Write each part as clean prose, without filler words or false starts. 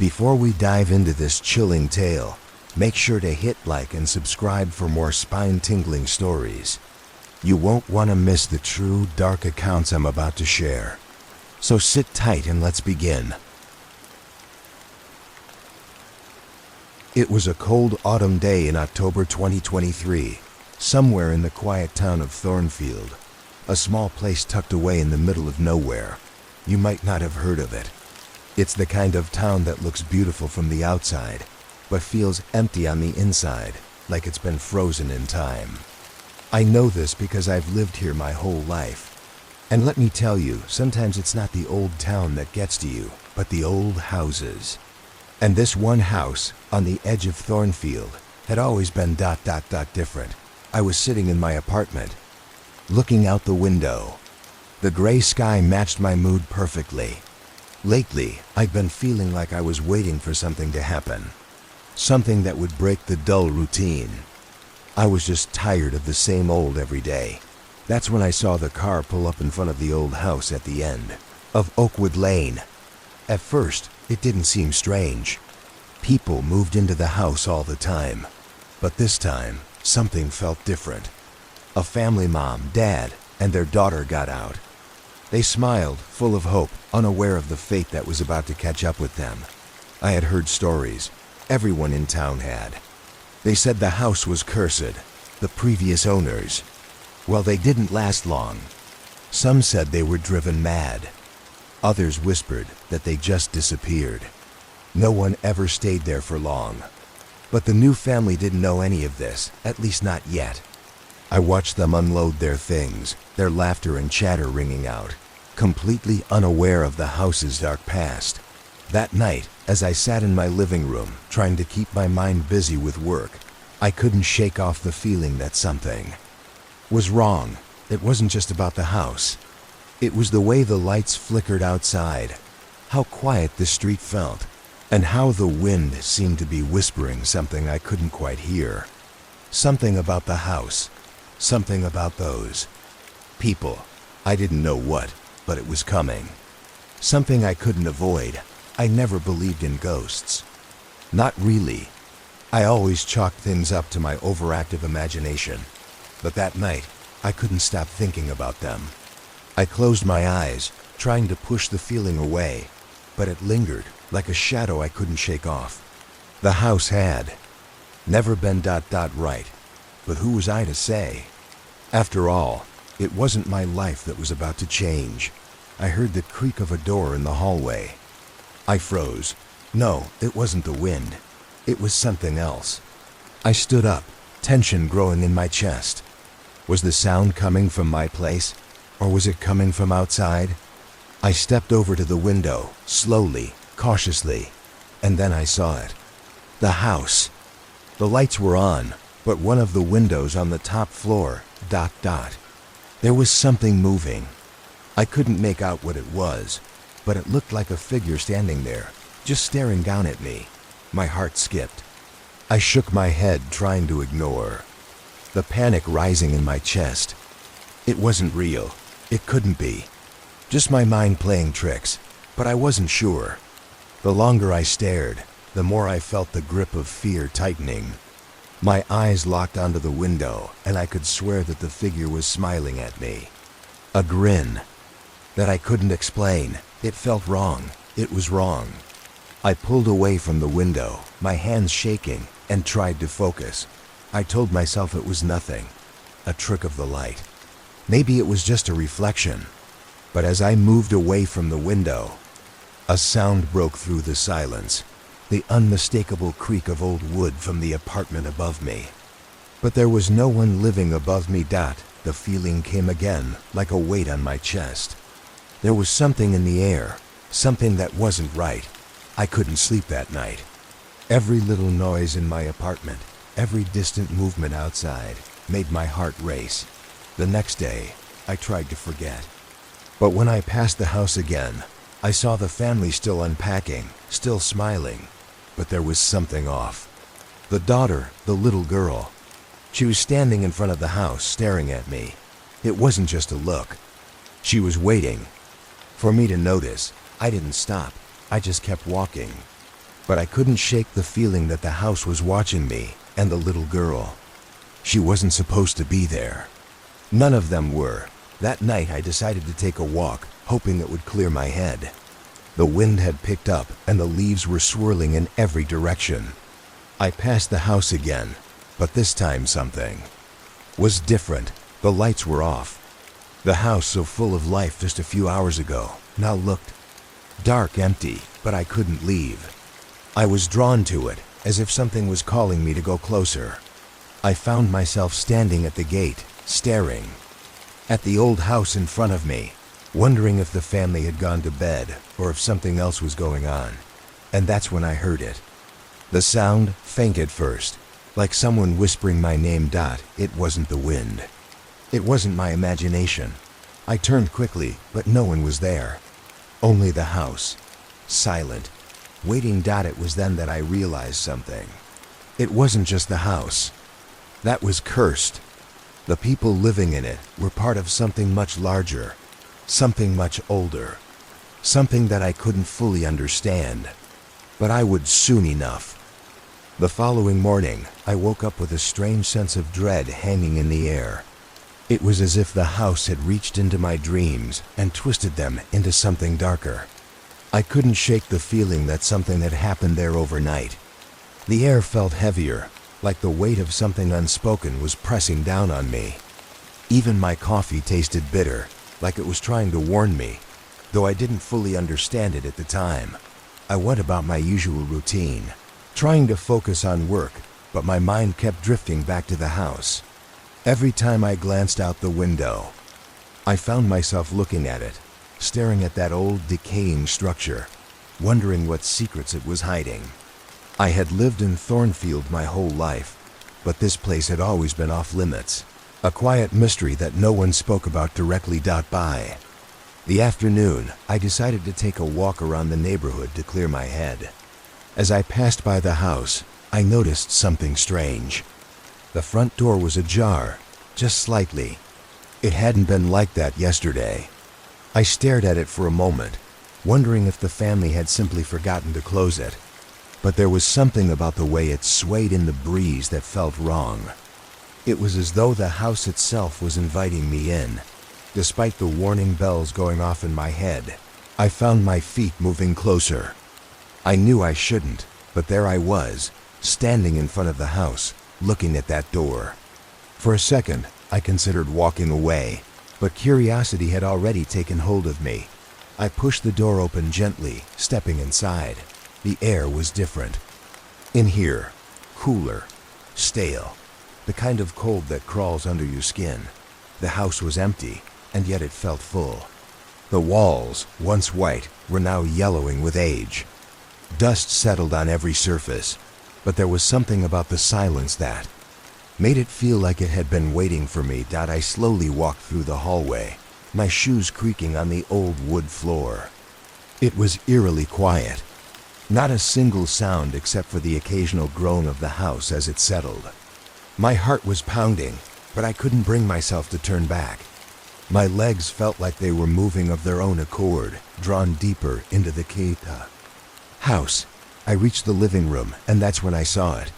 Before we dive into this chilling tale, make sure to hit like and subscribe for more spine-tingling stories. You won't want to miss the true, dark accounts I'm about to share. So sit tight and let's begin. It was a cold autumn day in October 2023, somewhere in the quiet town of Thornfield, a small place tucked away in the middle of nowhere. You might not have heard of it. It's the kind of town that looks beautiful from the outside, but feels empty on the inside, like it's been frozen in time. I know this because I've lived here my whole life. And let me tell you, sometimes it's not the old town that gets to you, but the old houses. And this one house, on the edge of Thornfield, had always been ... different. I was sitting in my apartment, looking out the window. The gray sky matched my mood perfectly. Lately, I'd been feeling like I was waiting for something to happen. Something that would break the dull routine. I was just tired of the same old every day. That's when I saw the car pull up in front of the old house at the end of Oakwood Lane. At first, it didn't seem strange. People moved into the house all the time. But this time, something felt different. A family mom, dad, and their daughter got out. They smiled, full of hope, unaware of the fate that was about to catch up with them. I had heard stories. Everyone in town had. They said the house was cursed, the previous owners. Well, they didn't last long. Some said they were driven mad. Others whispered that they just disappeared. No one ever stayed there for long. But the new family didn't know any of this, at least not yet. I watched them unload their things, their laughter and chatter ringing out, completely unaware of the house's dark past. That night, as I sat in my living room, trying to keep my mind busy with work, I couldn't shake off the feeling that something was wrong. It wasn't just about the house. It was the way the lights flickered outside, how quiet the street felt, and how the wind seemed to be whispering something I couldn't quite hear. Something about the house. Something about those people. I didn't know what, but it was coming. Something I couldn't avoid. I never believed in ghosts. Not really. I always chalked things up to my overactive imagination. But that night, I couldn't stop thinking about them. I closed my eyes, trying to push the feeling away, but it lingered, like a shadow I couldn't shake off. The house had never been ... right, but who was I to say? After all, it wasn't my life that was about to change. I heard the creak of a door in the hallway. I froze. No, it wasn't the wind. It was something else. I stood up, tension growing in my chest. Was the sound coming from my place, or was it coming from outside? I stepped over to the window, slowly, cautiously, and then I saw it. The house. The lights were on, but one of the windows on the top floor, ... There was something moving. I couldn't make out what it was, but it looked like a figure standing there, just staring down at me. My heart skipped. I shook my head, trying to ignore the panic rising in my chest. It wasn't real. It couldn't be. Just my mind playing tricks, but I wasn't sure. The longer I stared, the more I felt the grip of fear tightening. My eyes locked onto the window, and I could swear that the figure was smiling at me. A grin that I couldn't explain. It felt wrong. It was wrong. I pulled away from the window, my hands shaking, and tried to focus. I told myself it was nothing, a trick of the light. Maybe it was just a reflection. But as I moved away from the window, a sound broke through the silence, the unmistakable creak of old wood from the apartment above me. But there was no one living above me. The feeling came again, like a weight on my chest. There was something in the air, something that wasn't right. I couldn't sleep that night. Every little noise in my apartment, every distant movement outside, made my heart race. The next day, I tried to forget. But when I passed the house again, I saw the family still unpacking, still smiling. But there was something off. The daughter, the little girl, she was standing in front of the house, staring at me. It wasn't just a look. She was waiting for me to notice. I didn't stop. I just kept walking. but I couldn't shake the feeling that the house was watching me and the little girl. She wasn't supposed to be there. None of them were. That night I decided to take a walk, hoping it would clear my head. The wind had picked up and the leaves were swirling in every direction. I passed the house again, but this time something was different. The lights were off. The house, so full of life just a few hours ago, now looked dark, empty, but I couldn't leave. I was drawn to it, as if something was calling me to go closer. I found myself standing at the gate, staring at the old house in front of me, wondering if the family had gone to bed or if something else was going on. And that's when I heard it. The sound, faint at first, like someone whispering my name. It wasn't the wind. It wasn't my imagination. I turned quickly, but no one was there. Only the house, silent, waiting. It was then that I realized something. It wasn't just the house. That was cursed. The people living in it were part of something much larger, something much older, something that I couldn't fully understand. But I would soon enough. The following morning, I woke up with a strange sense of dread hanging in the air. It was as if the house had reached into my dreams and twisted them into something darker. I couldn't shake the feeling that something had happened there overnight. The air felt heavier, like the weight of something unspoken was pressing down on me. Even my coffee tasted bitter, like it was trying to warn me, though I didn't fully understand it at the time. I went about my usual routine, trying to focus on work, but my mind kept drifting back to the house. Every time I glanced out the window, I found myself looking at it, staring at that old, decaying structure, wondering what secrets it was hiding. I had lived in Thornfield my whole life, but this place had always been off limits, a quiet mystery that no one spoke about directly. By the afternoon, I decided to take a walk around the neighborhood to clear my head. As I passed by the house, I noticed something strange. The front door was ajar, just slightly. It hadn't been like that yesterday. I stared at it for a moment, wondering if the family had simply forgotten to close it. But there was something about the way it swayed in the breeze that felt wrong. It was as though the house itself was inviting me in. Despite the warning bells going off in my head, I found my feet moving closer. I knew I shouldn't, but there I was, standing in front of the house, looking at that door. For a second, I considered walking away, but curiosity had already taken hold of me. I pushed the door open gently, stepping inside. The air was different. In here, cooler, stale, the kind of cold that crawls under your skin. The house was empty, and yet it felt full. The walls, once white, were now yellowing with age. Dust settled on every surface, but there was something about the silence that made it feel like it had been waiting for me. I slowly walked through the hallway, my shoes creaking on the old wood floor. It was eerily quiet. Not a single sound except for the occasional groan of the house as it settled. My heart was pounding, but I couldn't bring myself to turn back. My legs felt like they were moving of their own accord, drawn deeper into the house. I reached the living room, and that's when I saw it.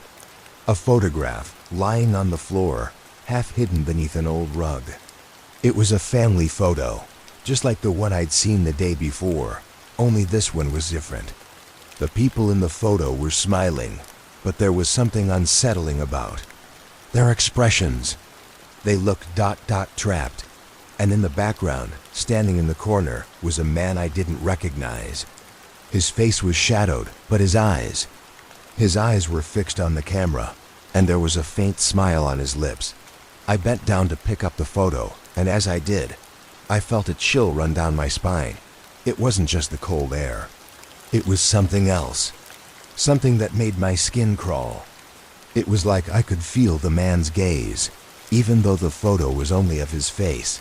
A photograph, lying on the floor, half hidden beneath an old rug. It was a family photo, just like the one I'd seen the day before, only this one was different. The people in the photo were smiling, but there was something unsettling about their expressions. They looked trapped, and in the background, standing in the corner, was a man I didn't recognize. His face was shadowed, but his eyes were fixed on the camera, and there was a faint smile on his lips. I bent down to pick up the photo, and as I did, I felt a chill run down my spine. It wasn't just the cold air. It was something else, something that made my skin crawl. It was like I could feel the man's gaze, even though the photo was only of his face.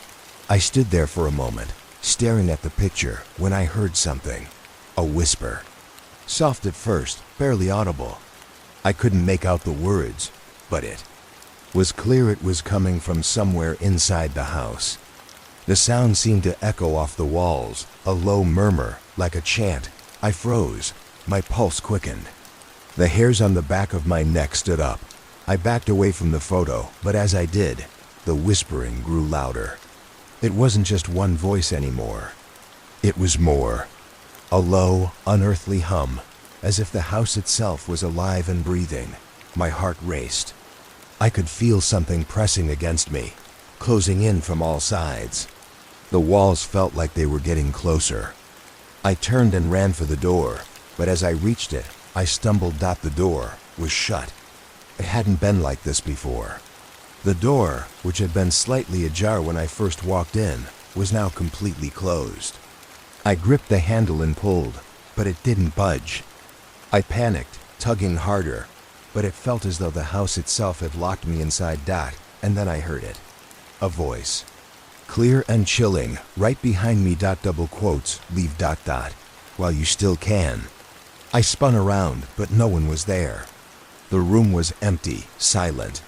I stood there for a moment, staring at the picture, when I heard something. A whisper. Soft at first, barely audible. I couldn't make out the words, but it was clear it was coming from somewhere inside the house. The sound seemed to echo off the walls, a low murmur, like a chant. I froze. My pulse quickened. The hairs on the back of my neck stood up. I backed away from the photo, but as I did, the whispering grew louder. It wasn't just one voice anymore. It was more. A low, unearthly hum, as if the house itself was alive and breathing. My heart raced. I could feel something pressing against me, closing in from all sides. The walls felt like they were getting closer. I turned and ran for the door, but as I reached it, I stumbled. The door was shut. It hadn't been like this before. The door, which had been slightly ajar when I first walked in, was now completely closed. I gripped the handle and pulled, but it didn't budge. I panicked, tugging harder, but it felt as though the house itself had locked me inside. And then I heard it. A voice. Clear and chilling, right behind me. Double quotes, leave. While you still can. I spun around, but no one was there. The room was empty, silent.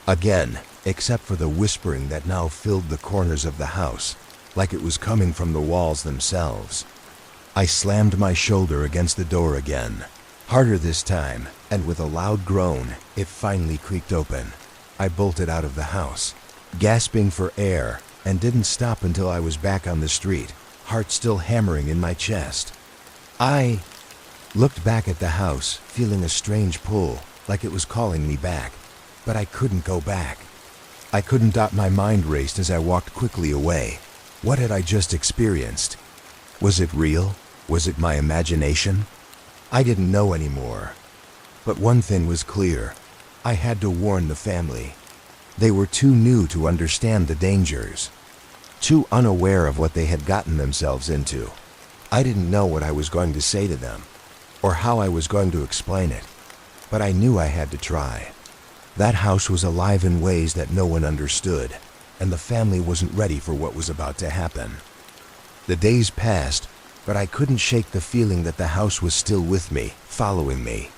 Again, except for the whispering that now filled the corners of the house, like it was coming from the walls themselves. I slammed my shoulder against the door again, harder this time, and with a loud groan, it finally creaked open. I bolted out of the house, gasping for air, and didn't stop until I was back on the street, heart still hammering in my chest. I looked back at the house, feeling a strange pull, like it was calling me back, but I couldn't go back. I couldn't. My mind raced as I walked quickly away. What had I just experienced? Was it real? Was it my imagination? I didn't know anymore. But one thing was clear. I had to warn the family. They were too new to understand the dangers, too unaware of what they had gotten themselves into. I didn't know what I was going to say to them, or how I was going to explain it, but I knew I had to try. That house was alive in ways that no one understood, and the family wasn't ready for what was about to happen. The days passed, but I couldn't shake the feeling that the house was still with me, following me.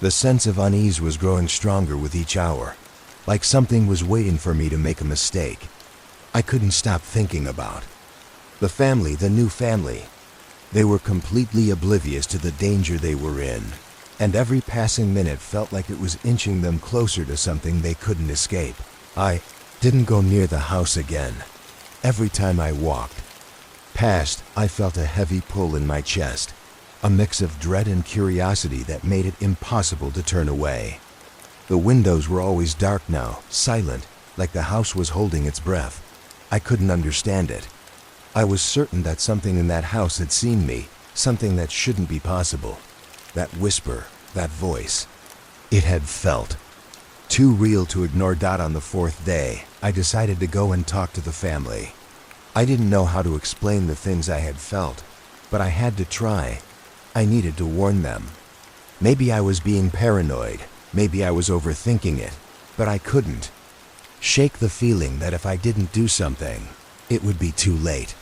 The sense of unease was growing stronger with each hour, like something was waiting for me to make a mistake. I couldn't stop thinking about the family, the new family. They were completely oblivious to the danger they were in, and every passing minute felt like it was inching them closer to something they couldn't escape. I didn't go near the house again. Every time I walked past, I felt a heavy pull in my chest, a mix of dread and curiosity that made it impossible to turn away. The windows were always dark now, silent, like the house was holding its breath. I couldn't understand it. I was certain that something in that house had seen me, something that shouldn't be possible. That whisper, that voice. It had felt too real to ignore. On the fourth day, I decided to go and talk to the family. I didn't know how to explain the things I had felt, but I had to try. I needed to warn them. Maybe I was being paranoid, maybe I was overthinking it, but I couldn't shake the feeling that if I didn't do something, it would be too late.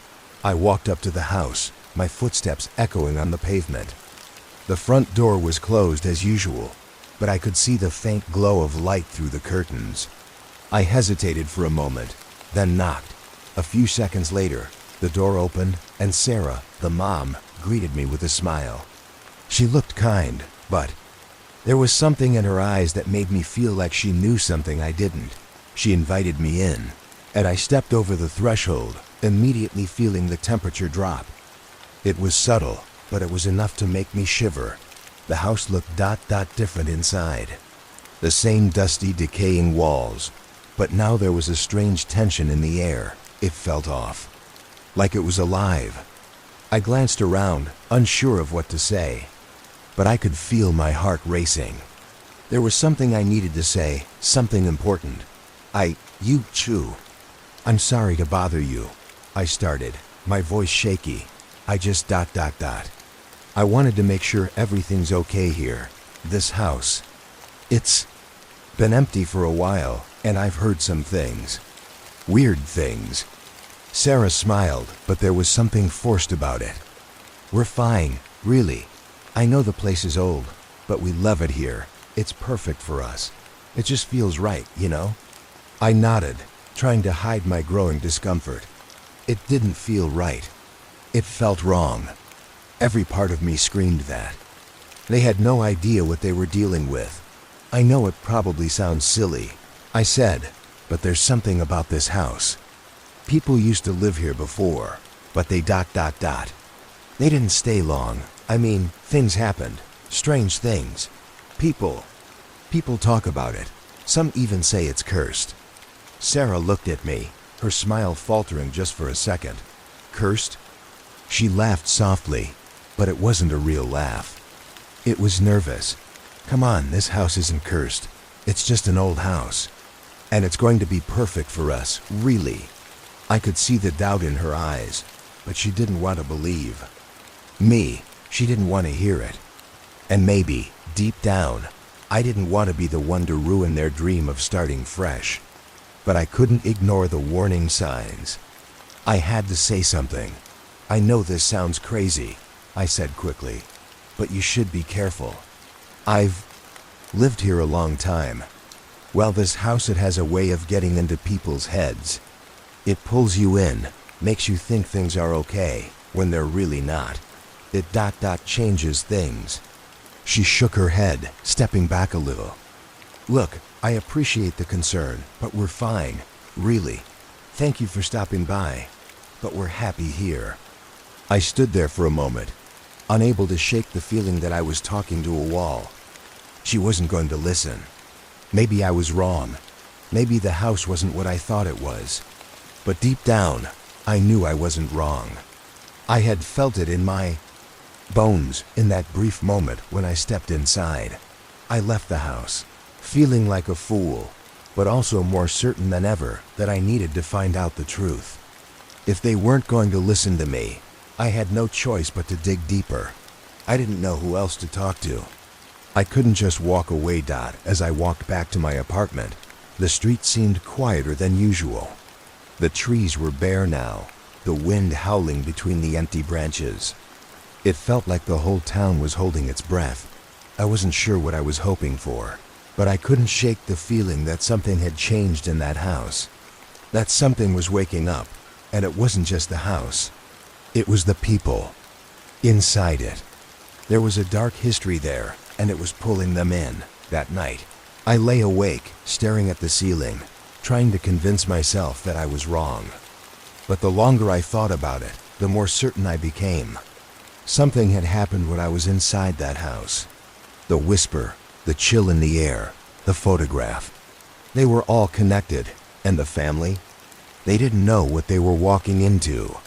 I walked up to the house, my footsteps echoing on the pavement. The front door was closed as usual, but I could see the faint glow of light through the curtains. I hesitated for a moment, then knocked. A few seconds later, the door opened, and Sarah, the mom, greeted me with a smile. She looked kind, but there was something in her eyes that made me feel like she knew something I didn't. She invited me in, and I stepped over the threshold, immediately feeling the temperature drop. It was subtle, but it was enough to make me shiver. The house looked different inside. The same dusty, decaying walls, but now there was a strange tension in the air. It felt off, like it was alive. I glanced around, unsure of what to say, but I could feel my heart racing. There was something I needed to say, something important. I'm sorry to bother you, I started, my voice shaky. I just ... I wanted to make sure everything's okay here. This house, it's been empty for a while, and I've heard some things. Weird things. Sarah smiled, but there was something forced about it. We're fine, really. I know the place is old, but we love it here. It's perfect for us. It just feels right, you know? I nodded, trying to hide my growing discomfort. It didn't feel right. It felt wrong. Every part of me screamed that. They had no idea what they were dealing with. I know it probably sounds silly, I said, but there's something about this house. People used to live here before, but they ... They didn't stay long. I mean, things happened. Strange things. People talk about it. Some even say it's cursed. Sarah looked at me, her smile faltering just for a second. Cursed? She laughed softly, but it wasn't a real laugh. It was nervous. Come on, this house isn't cursed. It's just an old house. And it's going to be perfect for us, really. I could see the doubt in her eyes, but she didn't want to believe. She didn't want to hear it. And maybe, deep down, I didn't want to be the one to ruin their dream of starting fresh. But I couldn't ignore the warning signs. I had to say something. I know this sounds crazy, I said quickly, but you should be careful. I've lived here a long time. Well, this house, it has a way of getting into people's heads. It pulls you in, makes you think things are okay, when they're really not. It ... changes things. She shook her head, stepping back a little. Look, I appreciate the concern, but we're fine, really. Thank you for stopping by, but we're happy here. I stood there for a moment, unable to shake the feeling that I was talking to a wall. She wasn't going to listen. Maybe I was wrong. Maybe the house wasn't what I thought it was. But deep down, I knew I wasn't wrong. I had felt it in my bones in that brief moment when I stepped inside. I left the house, feeling like a fool, but also more certain than ever that I needed to find out the truth. If they weren't going to listen to me, I had no choice but to dig deeper. I didn't know who else to talk to. I couldn't just walk away. As I walked back to my apartment, the street seemed quieter than usual. The trees were bare now, the wind howling between the empty branches. It felt like the whole town was holding its breath. I wasn't sure what I was hoping for, but I couldn't shake the feeling that something had changed in that house. That something was waking up, and it wasn't just the house. It was the people inside it. There was a dark history there, and it was pulling them in. That night, I lay awake, staring at the ceiling, trying to convince myself that I was wrong. But the longer I thought about it, the more certain I became. Something had happened when I was inside that house. The whisper, the chill in the air, the photograph. They were all connected, and the family? They didn't know what they were walking into.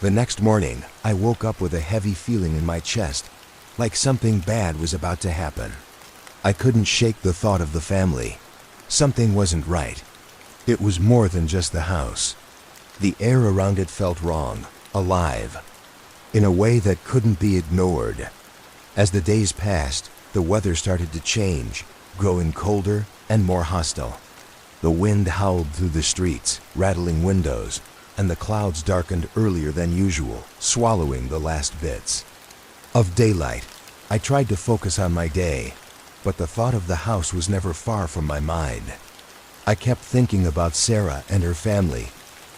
The next morning, I woke up with a heavy feeling in my chest, like something bad was about to happen. I couldn't shake the thought of the family. Something wasn't right. It was more than just the house. The air around it felt wrong, alive, in a way that couldn't be ignored. As the days passed, the weather started to change, growing colder and more hostile. The wind howled through the streets, rattling windows, and the clouds darkened earlier than usual, swallowing the last bits of daylight. I tried to focus on my day, but the thought of the house was never far from my mind. I kept thinking about Sarah and her family,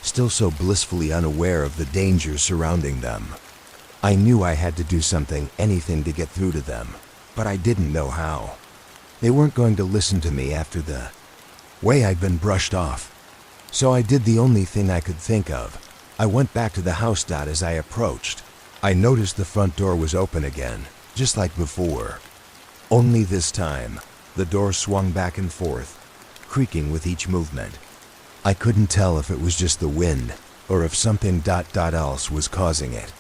still so blissfully unaware of the dangers surrounding them. I knew I had to do something, anything to get through to them, but I didn't know how. They weren't going to listen to me after the way I'd been brushed off. So I did the only thing I could think of. I went back to the house. As I approached, I noticed the front door was open again, just like before. Only this time, the door swung back and forth, creaking with each movement. I couldn't tell if it was just the wind, or if something ... else was causing it.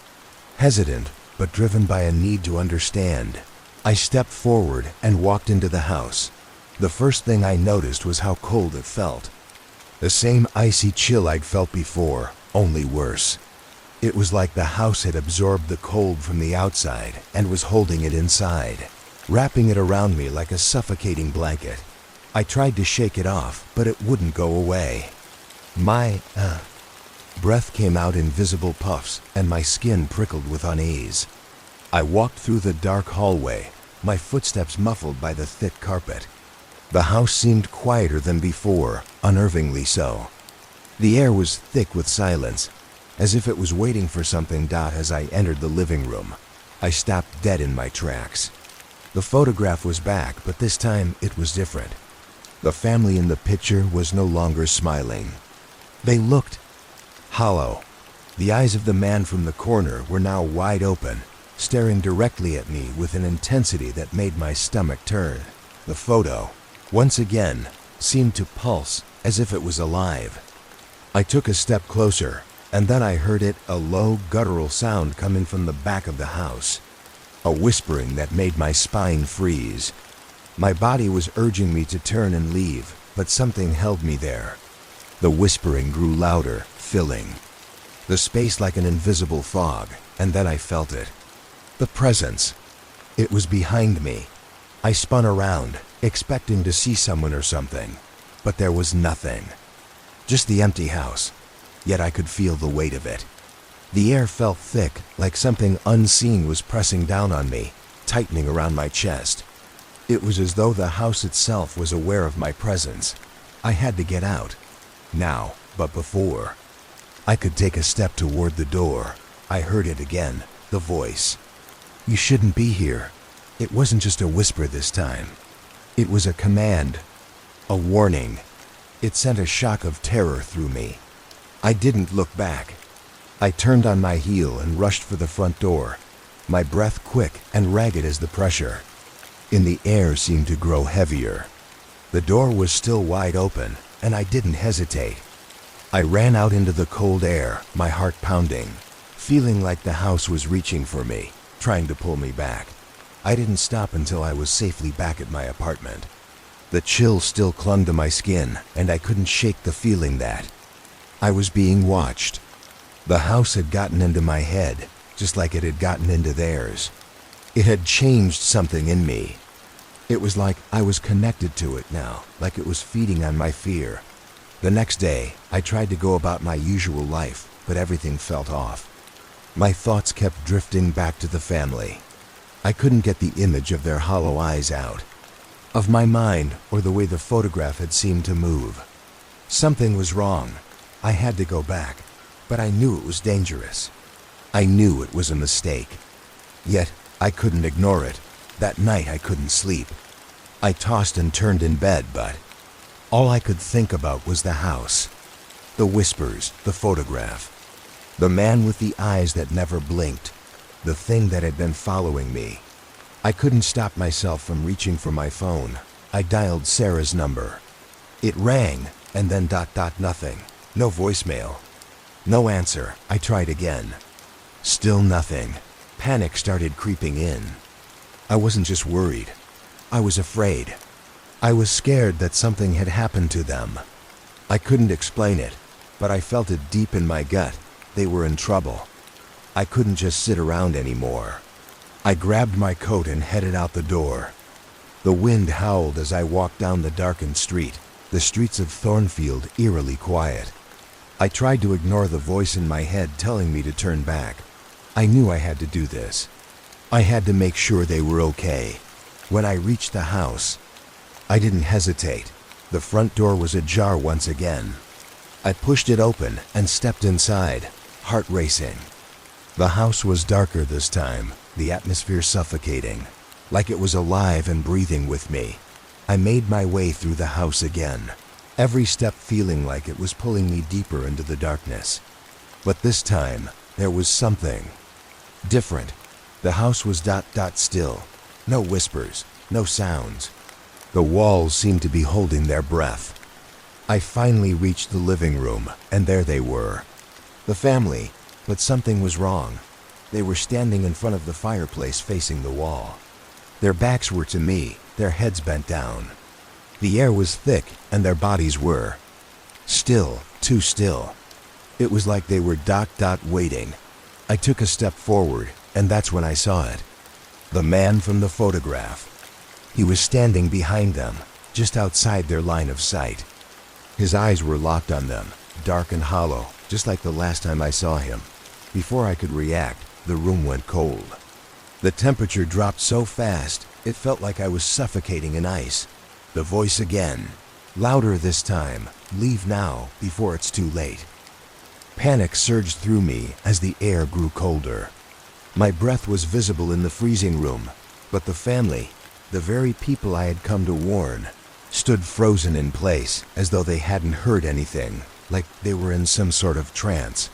Hesitant, but driven by a need to understand, I stepped forward and walked into the house. The first thing I noticed was how cold it felt. The same icy chill I'd felt before, only worse. It was like the house had absorbed the cold from the outside and was holding it inside, wrapping it around me like a suffocating blanket. I tried to shake it off, but it wouldn't go away. My breath came out in visible puffs, and my skin prickled with unease. I walked through the dark hallway, my footsteps muffled by the thick carpet. The house seemed quieter than before, unnervingly so. The air was thick with silence, as if it was waiting for something. As I entered the living room, I stopped dead in my tracks. The photograph was back, but this time it was different. The family in the picture was no longer smiling. They looked hollow. The eyes of the man from the corner were now wide open, staring directly at me with an intensity that made my stomach turn. The photo, once again, seemed to pulse as if it was alive. I took a step closer, and then I heard a low, guttural sound coming from the back of the house. A whispering that made my spine freeze. My body was urging me to turn and leave, but something held me there. The whispering grew louder, filling the space like an invisible fog, and then I felt it. The presence. It was behind me. I spun around, expecting to see someone or something, but there was nothing. Just the empty house, yet I could feel the weight of it. The air felt thick, like something unseen was pressing down on me, tightening around my chest. It was as though the house itself was aware of my presence. I had to get out. Now, but before I could take a step toward the door, I heard it again, the voice. "You shouldn't be here." It wasn't just a whisper this time. It was a command, a warning. It sent a shock of terror through me. I didn't look back. I turned on my heel and rushed for the front door, my breath quick and ragged as the pressure in the air seemed to grow heavier. The door was still wide open, and I didn't hesitate. I ran out into the cold air, my heart pounding, feeling like the house was reaching for me, trying to pull me back. I didn't stop until I was safely back at my apartment. The chill still clung to my skin, and I couldn't shake the feeling that I was being watched. The house had gotten into my head, just like it had gotten into theirs. It had changed something in me. It was like I was connected to it now, like it was feeding on my fear. The next day, I tried to go about my usual life, but everything felt off. My thoughts kept drifting back to the family. I couldn't get the image of their hollow eyes out of my mind, or the way the photograph had seemed to move. Something was wrong. I had to go back, but I knew it was dangerous. I knew it was a mistake. Yet, I couldn't ignore it. That night I couldn't sleep. I tossed and turned in bed, but all I could think about was the house, the whispers, the photograph, the man with the eyes that never blinked, the thing that had been following me. I couldn't stop myself from reaching for my phone. I dialed Sarah's number. It rang, and then nothing. No voicemail. No answer. I tried again. Still nothing. Panic started creeping in. I wasn't just worried. I was afraid. I was scared that something had happened to them. I couldn't explain it, but I felt it deep in my gut. They were in trouble. I couldn't just sit around anymore. I grabbed my coat and headed out the door. The wind howled as I walked down the darkened street, the streets of Thornfield eerily quiet. I tried to ignore the voice in my head telling me to turn back. I knew I had to do this. I had to make sure they were okay. When I reached the house, I didn't hesitate. The front door was ajar once again. I pushed it open and stepped inside, heart racing. The house was darker this time, the atmosphere suffocating, like it was alive and breathing with me. I made my way through the house again, every step feeling like it was pulling me deeper into the darkness. But this time, there was something different. The house was still. No whispers, no sounds. The walls seemed to be holding their breath. I finally reached the living room, and there they were. The family, but something was wrong. They were standing in front of the fireplace facing the wall. Their backs were to me, their heads bent down. The air was thick, and their bodies were still, too still. It was like they were waiting. I took a step forward, and that's when I saw it. The man from the photograph. He was standing behind them, just outside their line of sight. His eyes were locked on them, dark and hollow, just like the last time I saw him. Before I could react, the room went cold. The temperature dropped so fast, it felt like I was suffocating in ice. The voice again, louder this time, "Leave now, before it's too late." Panic surged through me as the air grew colder. My breath was visible in the freezing room, but the family, The very people I had come to warn stood frozen in place as though they hadn't heard anything, like they were in some sort of trance.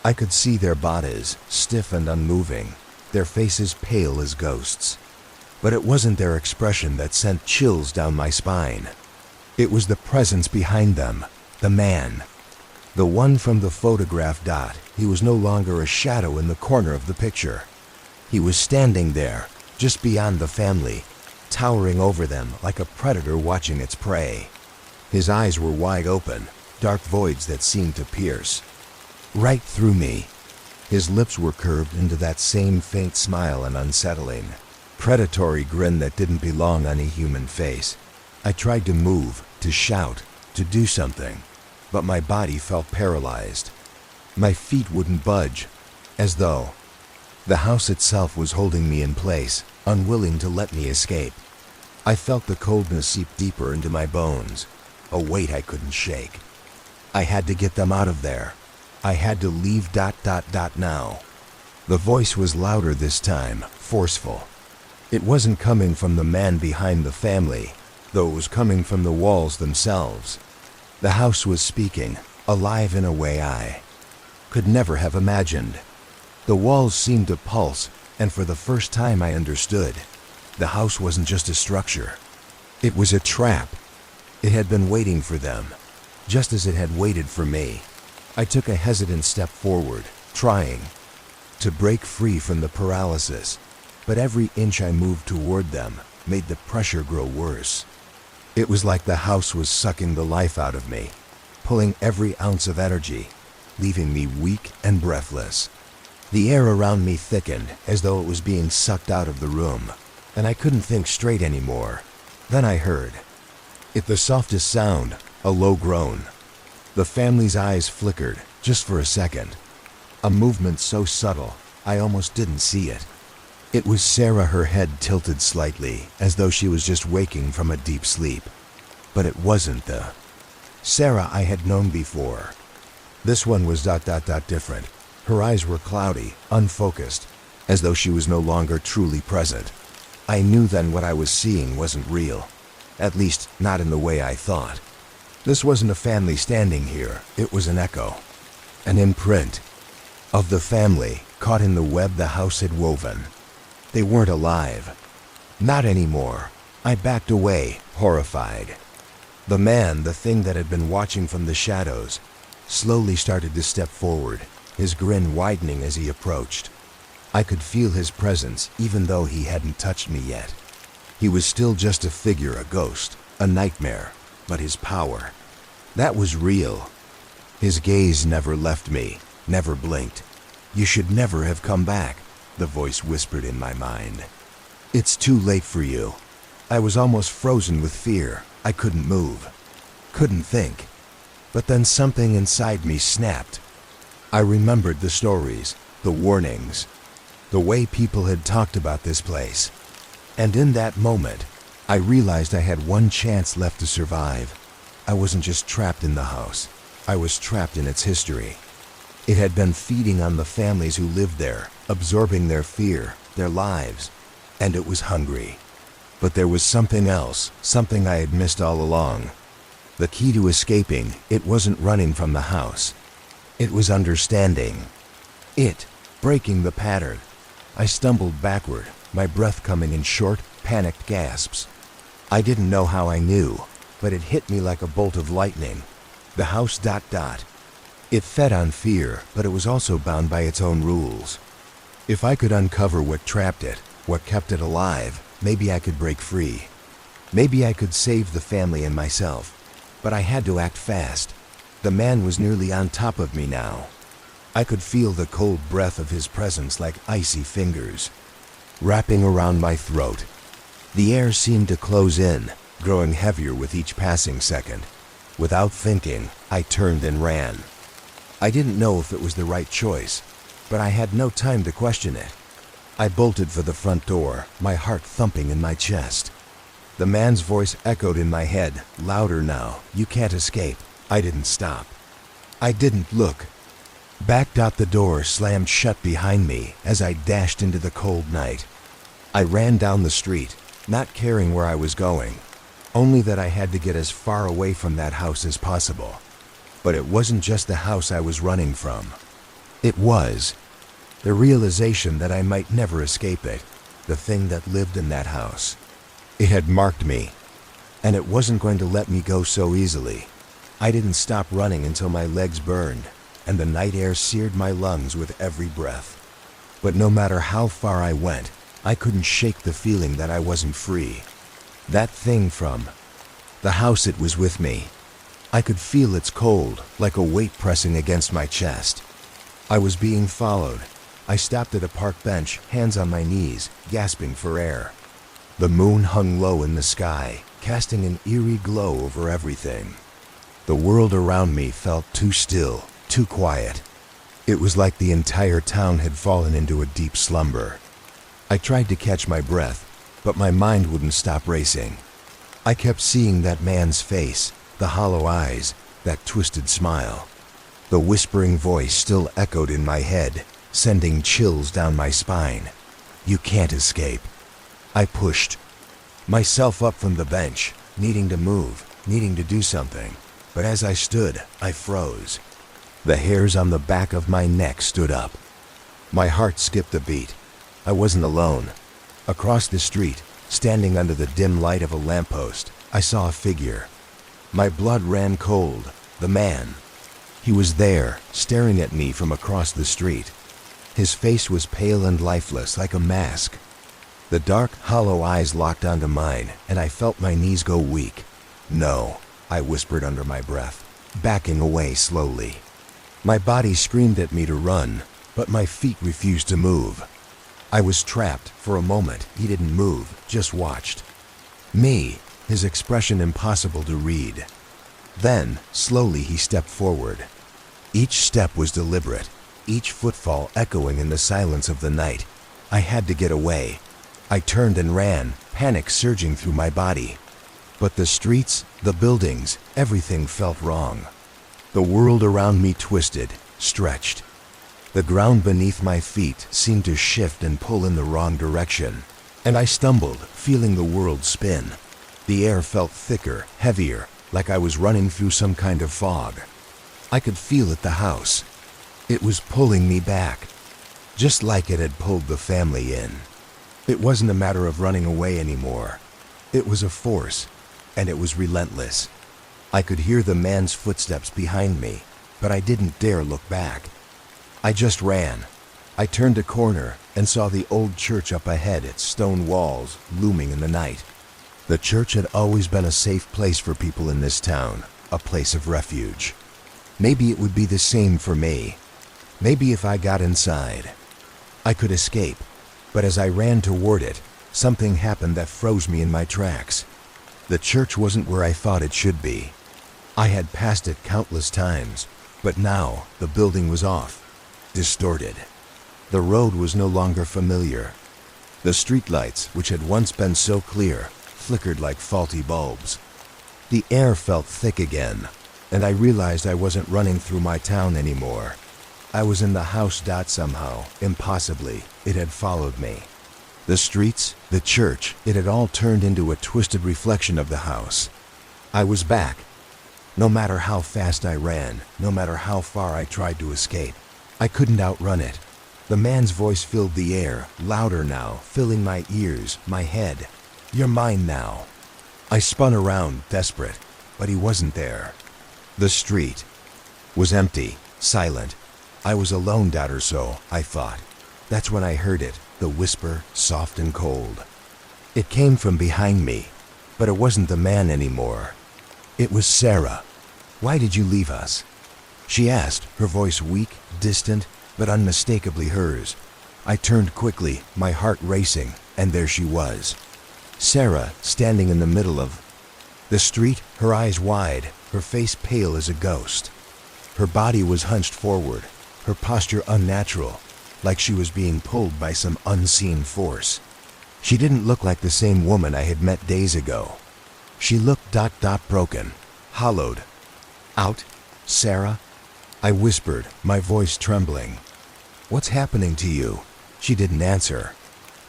I could see their bodies, stiff and unmoving, their faces pale as ghosts. But it wasn't their expression that sent chills down my spine. It was the presence behind them, the man. The one from the photograph. He was no longer a shadow in the corner of the picture. He was standing there, just beyond the family, towering over them like a predator watching its prey. His eyes were wide open, dark voids that seemed to pierce right through me. His lips were curved into that same faint smile, an unsettling, predatory grin that didn't belong on a human face. I tried to move, to shout, to do something, but my body felt paralyzed. My feet wouldn't budge, as though the house itself was holding me in place, unwilling to let me escape. I felt the coldness seep deeper into my bones, a weight I couldn't shake. I had to get them out of there. I had to leave. Now. The voice was louder this time, forceful. It wasn't coming from the man behind the family, though it was coming from the walls themselves. The house was speaking, alive in a way I could never have imagined. The walls seemed to pulse, and for the first time I understood. The house wasn't just a structure. It was a trap. It had been waiting for them, just as it had waited for me. I took a hesitant step forward, trying to break free from the paralysis, but every inch I moved toward them made the pressure grow worse. It was like the house was sucking the life out of me, pulling every ounce of energy, leaving me weak and breathless. The air around me thickened as though it was being sucked out of the room, and I couldn't think straight anymore. Then I heard it, the softest sound, a low groan. The family's eyes flickered, just for a second. A movement so subtle, I almost didn't see it. It was Sarah, her head tilted slightly, as though she was just waking from a deep sleep. But it wasn't the Sarah I had known before. This one was different. Her eyes were cloudy, unfocused, as though she was no longer truly present. I knew then what I was seeing wasn't real, at least not in the way I thought. This wasn't a family standing here, it was an echo, an imprint of the family caught in the web the house had woven. They weren't alive. Not anymore. I backed away, horrified. The man, the thing that had been watching from the shadows, slowly started to step forward, his grin widening as he approached. I could feel his presence even though he hadn't touched me yet. He was still just a figure, a ghost, a nightmare, but his power, that was real. His gaze never left me, never blinked. "You should never have come back," the voice whispered in my mind. "It's too late for you." I was almost frozen with fear. I couldn't move, couldn't think. But then something inside me snapped. I remembered the stories, the warnings, the way people had talked about this place. And in that moment, I realized I had one chance left to survive. I wasn't just trapped in the house. I was trapped in its history. It had been feeding on the families who lived there, absorbing their fear, their lives, and it was hungry. But there was something else, something I had missed all along. The key to escaping, it wasn't running from the house. It was understanding. It, breaking the pattern. I stumbled backward, my breath coming in short, panicked gasps. I didn't know how I knew, but it hit me like a bolt of lightning. The house. It fed on fear, but it was also bound by its own rules. If I could uncover what trapped it, what kept it alive, maybe I could break free. Maybe I could save the family and myself. But I had to act fast. The man was nearly on top of me now. I could feel the cold breath of his presence like icy fingers, wrapping around my throat. The air seemed to close in, growing heavier with each passing second. Without thinking, I turned and ran. I didn't know if it was the right choice, but I had no time to question it. I bolted for the front door, my heart thumping in my chest. The man's voice echoed in my head, louder now. "You can't escape." I didn't stop. I didn't look. Back. The door slammed shut behind me as I dashed into the cold night. I ran down the street, not caring where I was going, only that I had to get as far away from that house as possible. But it wasn't just the house I was running from. It was the realization that I might never escape it, the thing that lived in that house. It had marked me, and it wasn't going to let me go so easily. I didn't stop running until my legs burned, and the night air seared my lungs with every breath. But no matter how far I went, I couldn't shake the feeling that I wasn't free. That thing from the house, it was with me. I could feel its cold, like a weight pressing against my chest. I was being followed. I stopped at a park bench, hands on my knees, gasping for air. The moon hung low in the sky, casting an eerie glow over everything. The world around me felt too still, too quiet. It was like the entire town had fallen into a deep slumber. I tried to catch my breath, but my mind wouldn't stop racing. I kept seeing that man's face, the hollow eyes, that twisted smile. The whispering voice still echoed in my head, sending chills down my spine. You can't escape. I pushed myself up from the bench, needing to move, needing to do something. But as I stood, I froze. The hairs on the back of my neck stood up. My heart skipped a beat. I wasn't alone. Across the street, standing under the dim light of a lamppost, I saw a figure. My blood ran cold. The man. He was there, staring at me from across the street. His face was pale and lifeless, like a mask. The dark, hollow eyes locked onto mine, and I felt my knees go weak. No, I whispered under my breath, backing away slowly. My body screamed at me to run, but my feet refused to move. I was trapped. For a moment, he didn't move, just watched me, his expression impossible to read. Then, slowly he stepped forward. Each step was deliberate, each footfall echoing in the silence of the night. I had to get away. I turned and ran, panic surging through my body. But the streets, the buildings, everything felt wrong. The world around me twisted, stretched. The ground beneath my feet seemed to shift and pull in the wrong direction, and I stumbled, feeling the world spin. The air felt thicker, heavier, like I was running through some kind of fog. I could feel it, the house. It was pulling me back, just like it had pulled the family in. It wasn't a matter of running away anymore. It was a force, and it was relentless. I could hear the man's footsteps behind me, but I didn't dare look back. I just ran. I turned a corner and saw the old church up ahead, its stone walls looming in the night. The church had always been a safe place for people in this town, a place of refuge. Maybe it would be the same for me. Maybe if I got inside, I could escape. But as I ran toward it, something happened that froze me in my tracks. The church wasn't where I thought it should be. I had passed it countless times, but now the building was off, distorted. The road was no longer familiar. The streetlights, which had once been so clear, flickered like faulty bulbs. The air felt thick again, and I realized I wasn't running through my town anymore. I was in the house. Somehow, impossibly, it had followed me. The streets, the church, it had all turned into a twisted reflection of the house. I was back. No matter how fast I ran, no matter how far I tried to escape, I couldn't outrun it. The man's voice filled the air, louder now, filling my ears, my head. You're mine now. I spun around, desperate, but he wasn't there. The street was empty, silent. I was alone, or so, I thought. That's when I heard it, the whisper, soft and cold. It came from behind me, but it wasn't the man anymore. It was Sarah. Why did you leave us? She asked, her voice weak, distant, but unmistakably hers. I turned quickly, my heart racing, and there she was. Sarah, standing in the middle of the street, her eyes wide, her face pale as a ghost. Her body was hunched forward, her posture unnatural, like she was being pulled by some unseen force. She didn't look like the same woman I had met days ago. She looked broken, hollowed out. Sarah? I whispered, my voice trembling. What's happening to you? She didn't answer.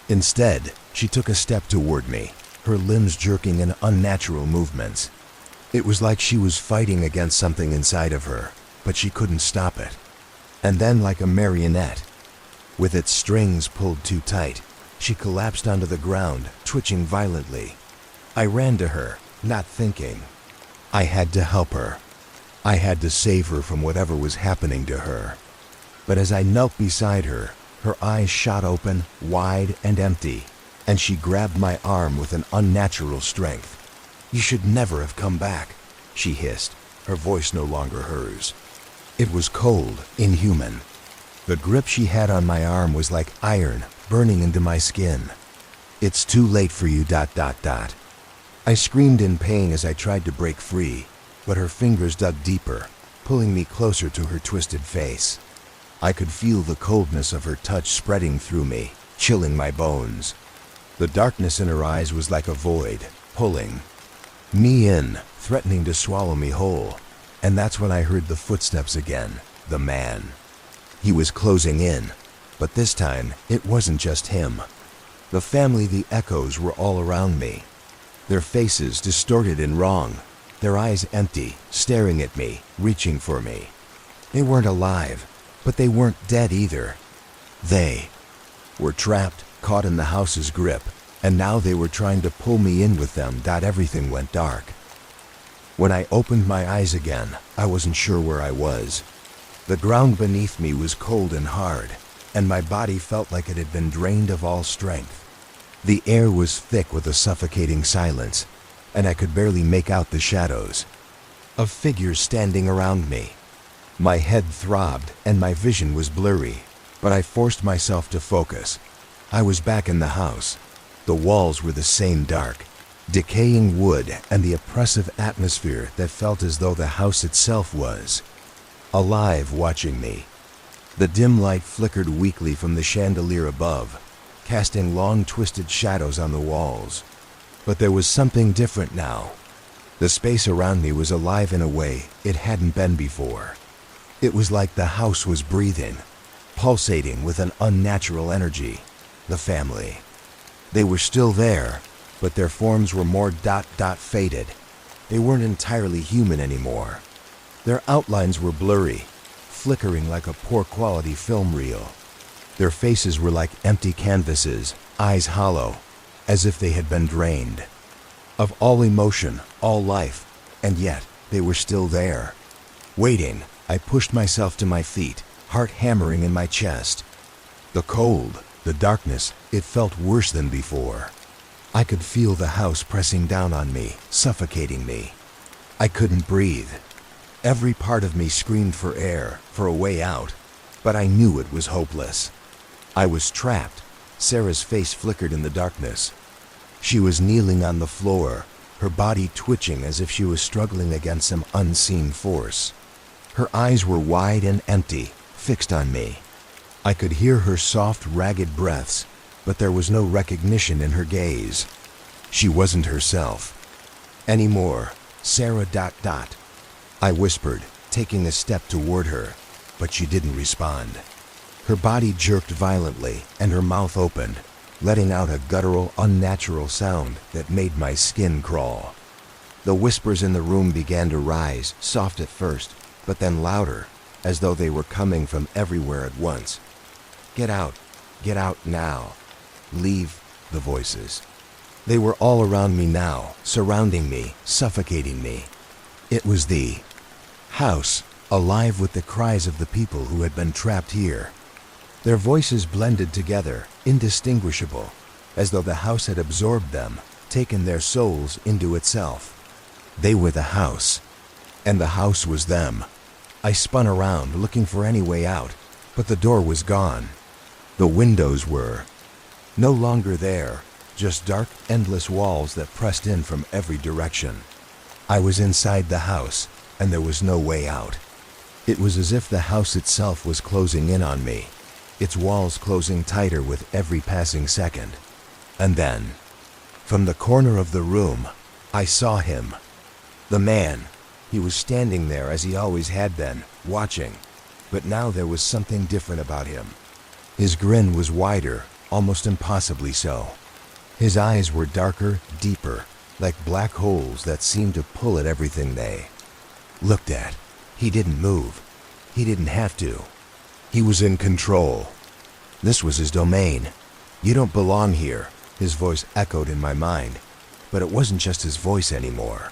Instead, she took a step toward me, her limbs jerking in unnatural movements. It was like she was fighting against something inside of her, but she couldn't stop it. And then, like a marionette, with its strings pulled too tight, she collapsed onto the ground, twitching violently. I ran to her, not thinking. I had to help her. I had to save her from whatever was happening to her. But as I knelt beside her, her eyes shot open, wide and empty, and she grabbed my arm with an unnatural strength. "You should never have come back," she hissed, her voice no longer hers. It was cold, inhuman. The grip she had on my arm was like iron burning into my skin. "It's too late for you, ... I screamed in pain as I tried to break free, but her fingers dug deeper, pulling me closer to her twisted face. I could feel the coldness of her touch spreading through me, chilling my bones. The darkness in her eyes was like a void, pulling me in, threatening to swallow me whole. And that's when I heard the footsteps again, the man. He was closing in, but this time it wasn't just him. The family, the echoes were all around me. Their faces distorted and wrong, their eyes empty, staring at me, reaching for me. They weren't alive, but they weren't dead either. They were trapped, caught in the house's grip, and now they were trying to pull me in with them. Everything went dark. When I opened my eyes again, I wasn't sure where I was. The ground beneath me was cold and hard, and my body felt like it had been drained of all strength. The air was thick with a suffocating silence, and I could barely make out the shadows of figures standing around me. My head throbbed and my vision was blurry, but I forced myself to focus. I was back in the house. The walls were the same dark, decaying wood and the oppressive atmosphere that felt as though the house itself was alive, watching me. The dim light flickered weakly from the chandelier above, casting long twisted shadows on the walls. But there was something different now. The space around me was alive in a way it hadn't been before. It was like the house was breathing, pulsating with an unnatural energy. The family. They were still there, but their forms were more ... faded. They weren't entirely human anymore. Their outlines were blurry, flickering like a poor quality film reel. Their faces were like empty canvases, eyes hollow, as if they had been drained of all emotion, all life, and yet they were still there. Waiting, I pushed myself to my feet, heart hammering in my chest. The cold, the darkness, it felt worse than before. I could feel the house pressing down on me, suffocating me. I couldn't breathe. Every part of me screamed for air, for a way out, but I knew it was hopeless. I was trapped. Sarah's face flickered in the darkness. She was kneeling on the floor, her body twitching as if she was struggling against some unseen force. Her eyes were wide and empty, fixed on me. I could hear her soft, ragged breaths, but there was no recognition in her gaze. She wasn't herself anymore. Sarah ... I whispered, taking a step toward her, but she didn't respond. Her body jerked violently, and her mouth opened, letting out a guttural, unnatural sound that made my skin crawl. The whispers in the room began to rise, soft at first, but then louder, as though they were coming from everywhere at once. Get out now. Leave," the voices. They were all around me now, surrounding me, suffocating me. It was the house, alive with the cries of the people who had been trapped here. Their voices blended together, indistinguishable, as though the house had absorbed them, taken their souls into itself. They were the house, and the house was them. I spun around, looking for any way out, but the door was gone. The windows were no longer there, just dark, endless walls that pressed in from every direction. I was inside the house, and there was no way out. It was as if the house itself was closing in on me, its walls closing tighter with every passing second. And then, from the corner of the room, I saw him. The man. He was standing there as he always had been, watching, but now there was something different about him. His grin was wider, almost impossibly so. His eyes were darker, deeper, like black holes that seemed to pull at everything they looked at. He didn't move. He didn't have to. He was in control. This was his domain. You don't belong here, his voice echoed in my mind. But it wasn't just his voice anymore.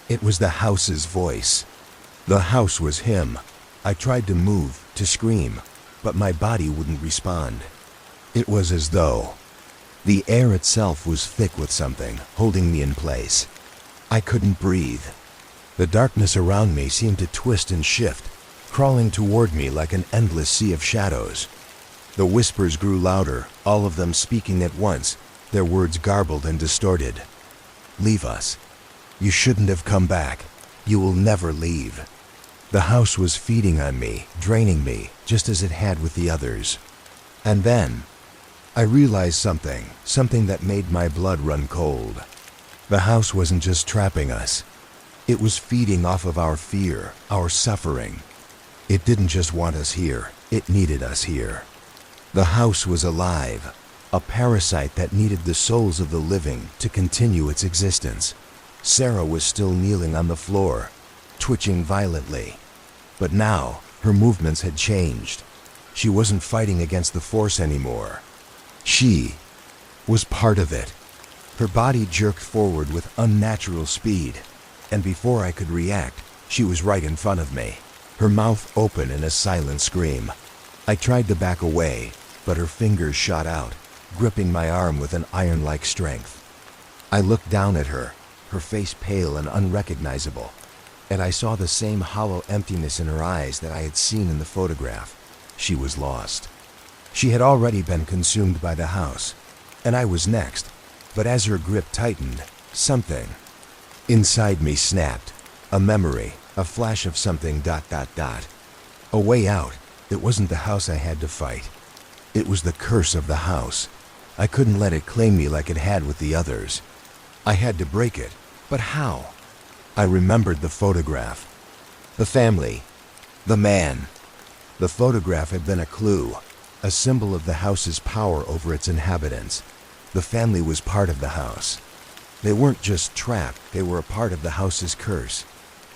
It was the house's voice. The house was him. I tried to move, to scream, but my body wouldn't respond. It was as though the air itself was thick with something, holding me in place. I couldn't breathe. The darkness around me seemed to twist and shift, crawling toward me like an endless sea of shadows. The whispers grew louder, all of them speaking at once, their words garbled and distorted. Leave us. You shouldn't have come back. You will never leave. The house was feeding on me, draining me, just as it had with the others. And then I realized something that made my blood run cold. The house wasn't just trapping us. It was feeding off of our fear, our suffering. It didn't just want us here, it needed us here. The house was alive, a parasite that needed the souls of the living to continue its existence. Sarah was still kneeling on the floor, twitching violently. But now, her movements had changed. She wasn't fighting against the force anymore. She was part of it. Her body jerked forward with unnatural speed, and before I could react, she was right in front of me, her mouth open in a silent scream. I tried to back away, but her fingers shot out, gripping my arm with an iron-like strength. I looked down at her, her face pale and unrecognizable, and I saw the same hollow emptiness in her eyes that I had seen in the photograph. She was lost. She had already been consumed by the house, and I was next, but as her grip tightened, something inside me snapped. A memory, a flash of something ... A way out. It wasn't the house I had to fight. It was the curse of the house. I couldn't let it claim me like it had with the others. I had to break it, but how? I remembered the photograph. The family. The man. The photograph had been a clue, a symbol of the house's power over its inhabitants. The family was part of the house. They weren't just trapped, they were a part of the house's curse.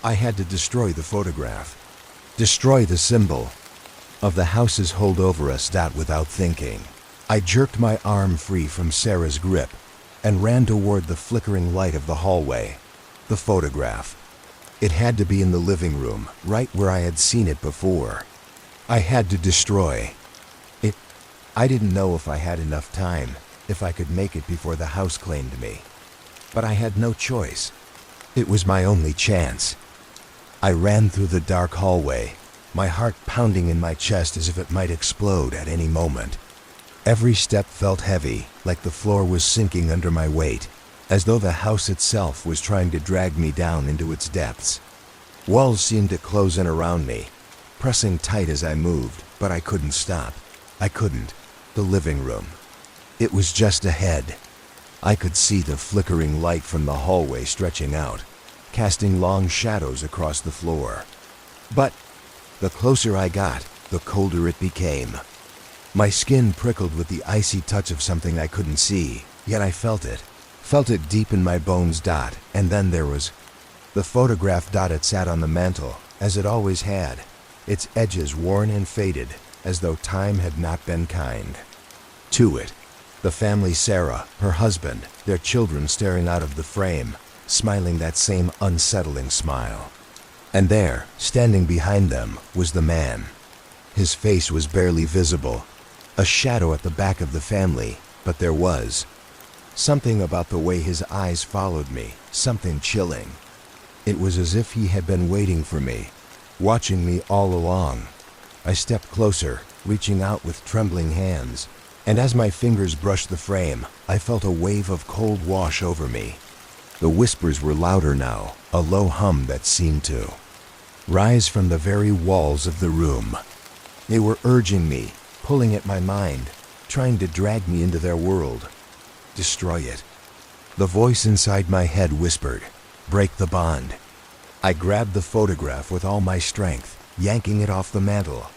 I had to destroy the photograph. Destroy the symbol of the house's hold over us. Without thinking, I jerked my arm free from Sarah's grip and ran toward the flickering light of the hallway. The photograph. It had to be in the living room, right where I had seen it before. I had to destroy it. I didn't know if I had enough time, if I could make it before the house claimed me. But I had no choice. It was my only chance. I ran through the dark hallway, my heart pounding in my chest as if it might explode at any moment. Every step felt heavy, like the floor was sinking under my weight, as though the house itself was trying to drag me down into its depths. Walls seemed to close in around me, pressing tight as I moved, but I couldn't stop. I couldn't. The living room. It was just ahead. I could see the flickering light from the hallway stretching out, casting long shadows across the floor. But the closer I got, the colder it became. My skin prickled with the icy touch of something I couldn't see, yet I felt it deep in my bones. And then there was the photograph. It sat on the mantel, as it always had, its edges worn and faded, as though time had not been kind to it. The family, Sarah, her husband, their children staring out of the frame, smiling that same unsettling smile. And there, standing behind them, was the man. His face was barely visible, a shadow at the back of the family, but there was something about the way his eyes followed me, something chilling. It was as if he had been waiting for me, watching me all along. I stepped closer, reaching out with trembling hands, and as my fingers brushed the frame, I felt a wave of cold wash over me. The whispers were louder now, a low hum that seemed to rise from the very walls of the room. They were urging me, pulling at my mind, trying to drag me into their world. Destroy it. The voice inside my head whispered, break the bond. I grabbed the photograph with all my strength, yanking it off the mantel.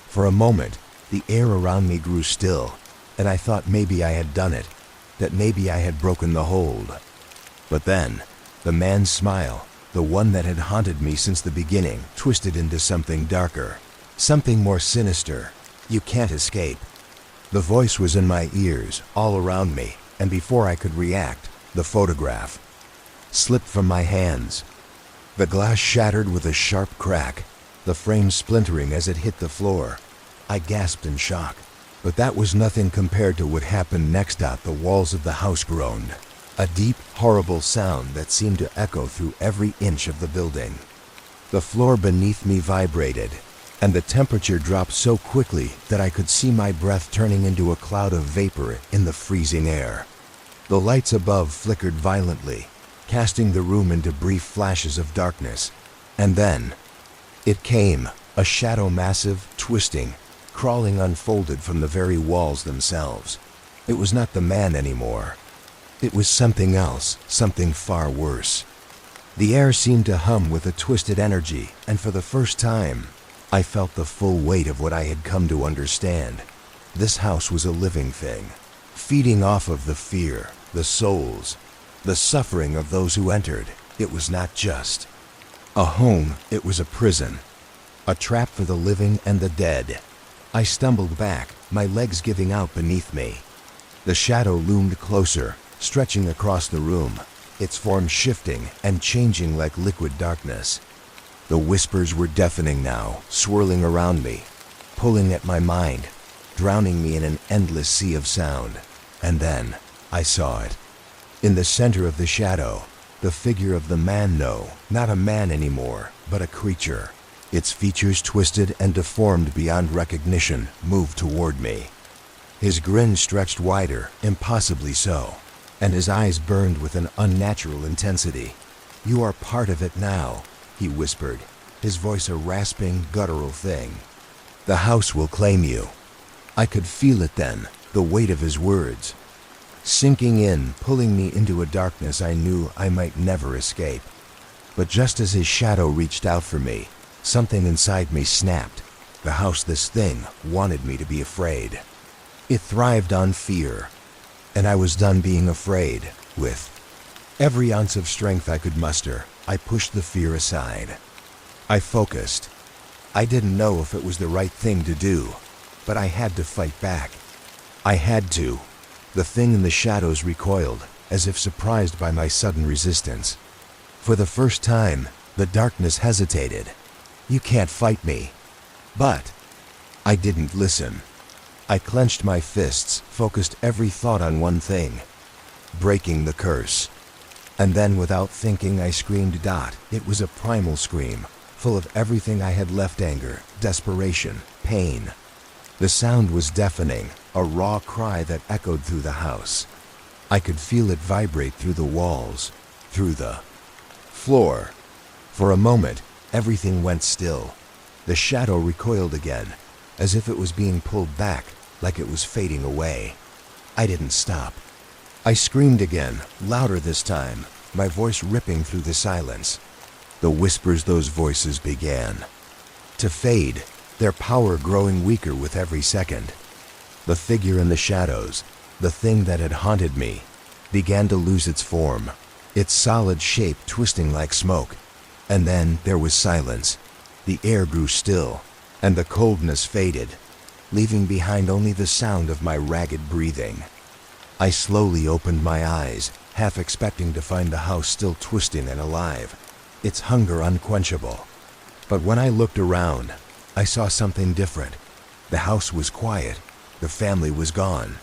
For a moment, the air around me grew still, and I thought maybe I had done it. that maybe I had broken the hold. But then, the man's smile, the one that had haunted me since the beginning, twisted into something darker, something more sinister. "You can't escape." The voice was in my ears, all around me, and before I could react, the photograph slipped from my hands. The glass shattered with a sharp crack, the frame splintering as it hit the floor. I gasped in shock, but that was nothing compared to what happened next. The walls of the house groaned, a deep, horrible sound that seemed to echo through every inch of the building. The floor beneath me vibrated, and the temperature dropped so quickly that I could see my breath turning into a cloud of vapor in the freezing air. The lights above flickered violently, casting the room into brief flashes of darkness. And then, it came, a shadow, massive, twisting, crawling, unfolded from the very walls themselves. It was not the man anymore. It was something else, something far worse. The air seemed to hum with a twisted energy, and for the first time, I felt the full weight of what I had come to understand. This house was a living thing, feeding off of the fear, the souls, the suffering of those who entered. It was not just a home, it was a prison, a trap for the living and the dead. I stumbled back, my legs giving out beneath me. The shadow loomed closer, stretching across the room, its form shifting and changing like liquid darkness. The whispers were deafening now, swirling around me, pulling at my mind, drowning me in an endless sea of sound. And then, I saw it. In the center of the shadow, the figure of the man. No, not a man anymore, but a creature. Its features twisted and deformed beyond recognition, moved toward me. His grin stretched wider, impossibly so, and his eyes burned with an unnatural intensity. "You are part of it now," he whispered, his voice a rasping, guttural thing. "The house will claim you." I could feel it then, the weight of his words, sinking in, pulling me into a darkness I knew I might never escape. But just as his shadow reached out for me, something inside me snapped. The house, this thing, wanted me to be afraid. It thrived on fear, and I was done being afraid. With every ounce of strength I could muster, I pushed the fear aside. I focused. I didn't know if it was the right thing to do, but I had to fight back. I had to. The thing in the shadows recoiled, as if surprised by my sudden resistance. For the first time, the darkness hesitated. "You can't fight me." But I didn't listen. I clenched my fists, focused every thought on one thing: breaking the curse. And then, without thinking, I screamed. It was a primal scream, full of everything I had left: anger, desperation, pain. The sound was deafening, a raw cry that echoed through the house. I could feel it vibrate through the walls, through the floor. For a moment, everything went still. The shadow recoiled again, as if it was being pulled back, like it was fading away. I didn't stop. I screamed again, louder this time, my voice ripping through the silence. The whispers, those voices, began to fade, their power growing weaker with every second. The figure in the shadows, the thing that had haunted me, began to lose its form, its solid shape twisting like smoke. And then there was silence. The air grew still, and the coldness faded, leaving behind only the sound of my ragged breathing. I slowly opened my eyes, half expecting to find the house still twisting and alive, its hunger unquenchable. But when I looked around, I saw something different. The house was quiet. The family was gone.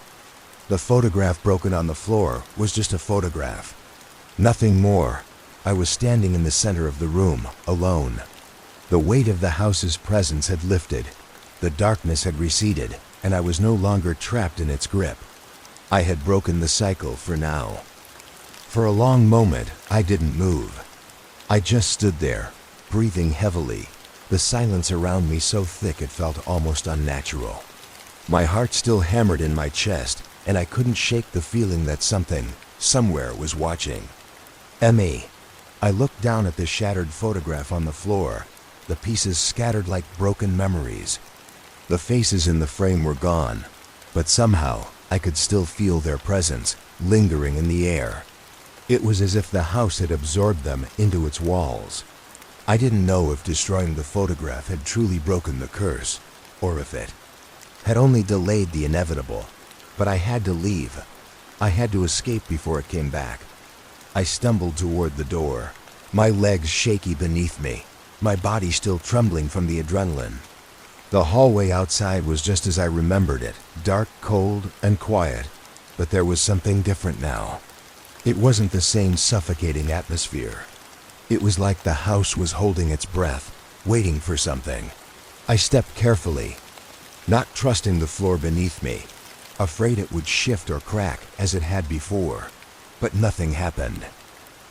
The photograph broken on the floor was just a photograph. Nothing more. I was standing in the center of the room, alone. The weight of the house's presence had lifted. The darkness had receded, and I was no longer trapped in its grip. I had broken the cycle for now. For a long moment, I didn't move. I just stood there, breathing heavily, the silence around me so thick it felt almost unnatural. My heart still hammered in my chest, and I couldn't shake the feeling that something, somewhere, was watching. Emmy. I looked down at the shattered photograph on the floor, the pieces scattered like broken memories. The faces in the frame were gone, but somehow, I could still feel their presence, lingering in the air. It was as if the house had absorbed them into its walls. I didn't know if destroying the photograph had truly broken the curse, or if it had only delayed the inevitable. But I had to leave. I had to escape before it came back. I stumbled toward the door, my legs shaky beneath me, my body still trembling from the adrenaline. The hallway outside was just as I remembered it, dark, cold, and quiet, but there was something different now. It wasn't the same suffocating atmosphere. It was like the house was holding its breath, waiting for something. I stepped carefully, not trusting the floor beneath me, afraid it would shift or crack as it had before. But nothing happened.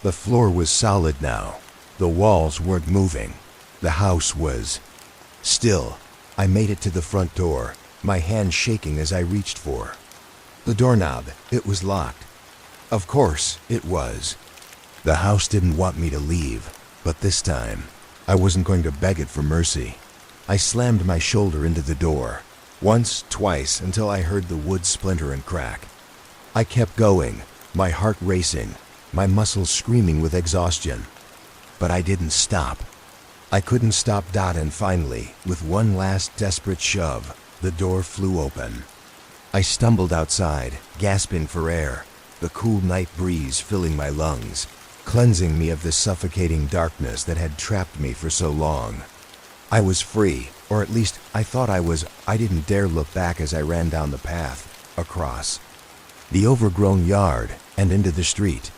The floor was solid now. The walls weren't moving. The house was still. I made it to the front door, my hand shaking as I reached for the doorknob. It was locked. Of course, it was. The house didn't want me to leave, but this time, I wasn't going to beg it for mercy. I slammed my shoulder into the door, once, twice, until I heard the wood splinter and crack. I kept going, my heart racing, my muscles screaming with exhaustion. But I didn't stop. I couldn't stop. And finally, with one last desperate shove, the door flew open. I stumbled outside, gasping for air, the cool night breeze filling my lungs, cleansing me of the suffocating darkness that had trapped me for so long. I was free, or at least I thought I was. I didn't dare look back as I ran down the path, across the overgrown yard, and into the street.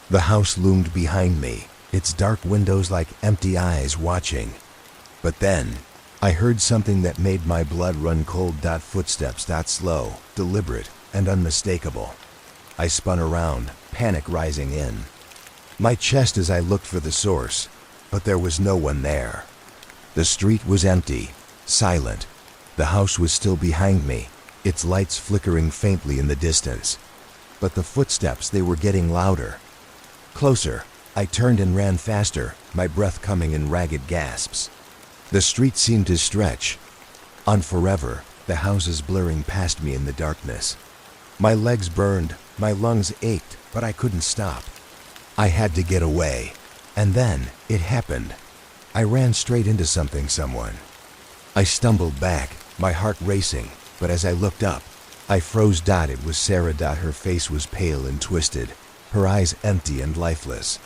The house loomed behind me, its dark windows like empty eyes watching. But then, I heard something that made my blood run cold. Footsteps, slow, deliberate, and unmistakable. I spun around, panic rising in my chest as I looked for the source, but there was no one there. The street was empty, silent. The house was still behind me, its lights flickering faintly in the distance. But the footsteps, they were getting louder. Closer. I turned and ran faster, my breath coming in ragged gasps. The street seemed to stretch on forever, the houses blurring past me in the darkness. My legs burned, my lungs ached, but I couldn't stop. I had to get away. And then, it happened. I ran straight into someone. I stumbled back, my heart racing, but as I looked up, I froze. It was Sarah. Her face was pale and twisted, her eyes empty and lifeless.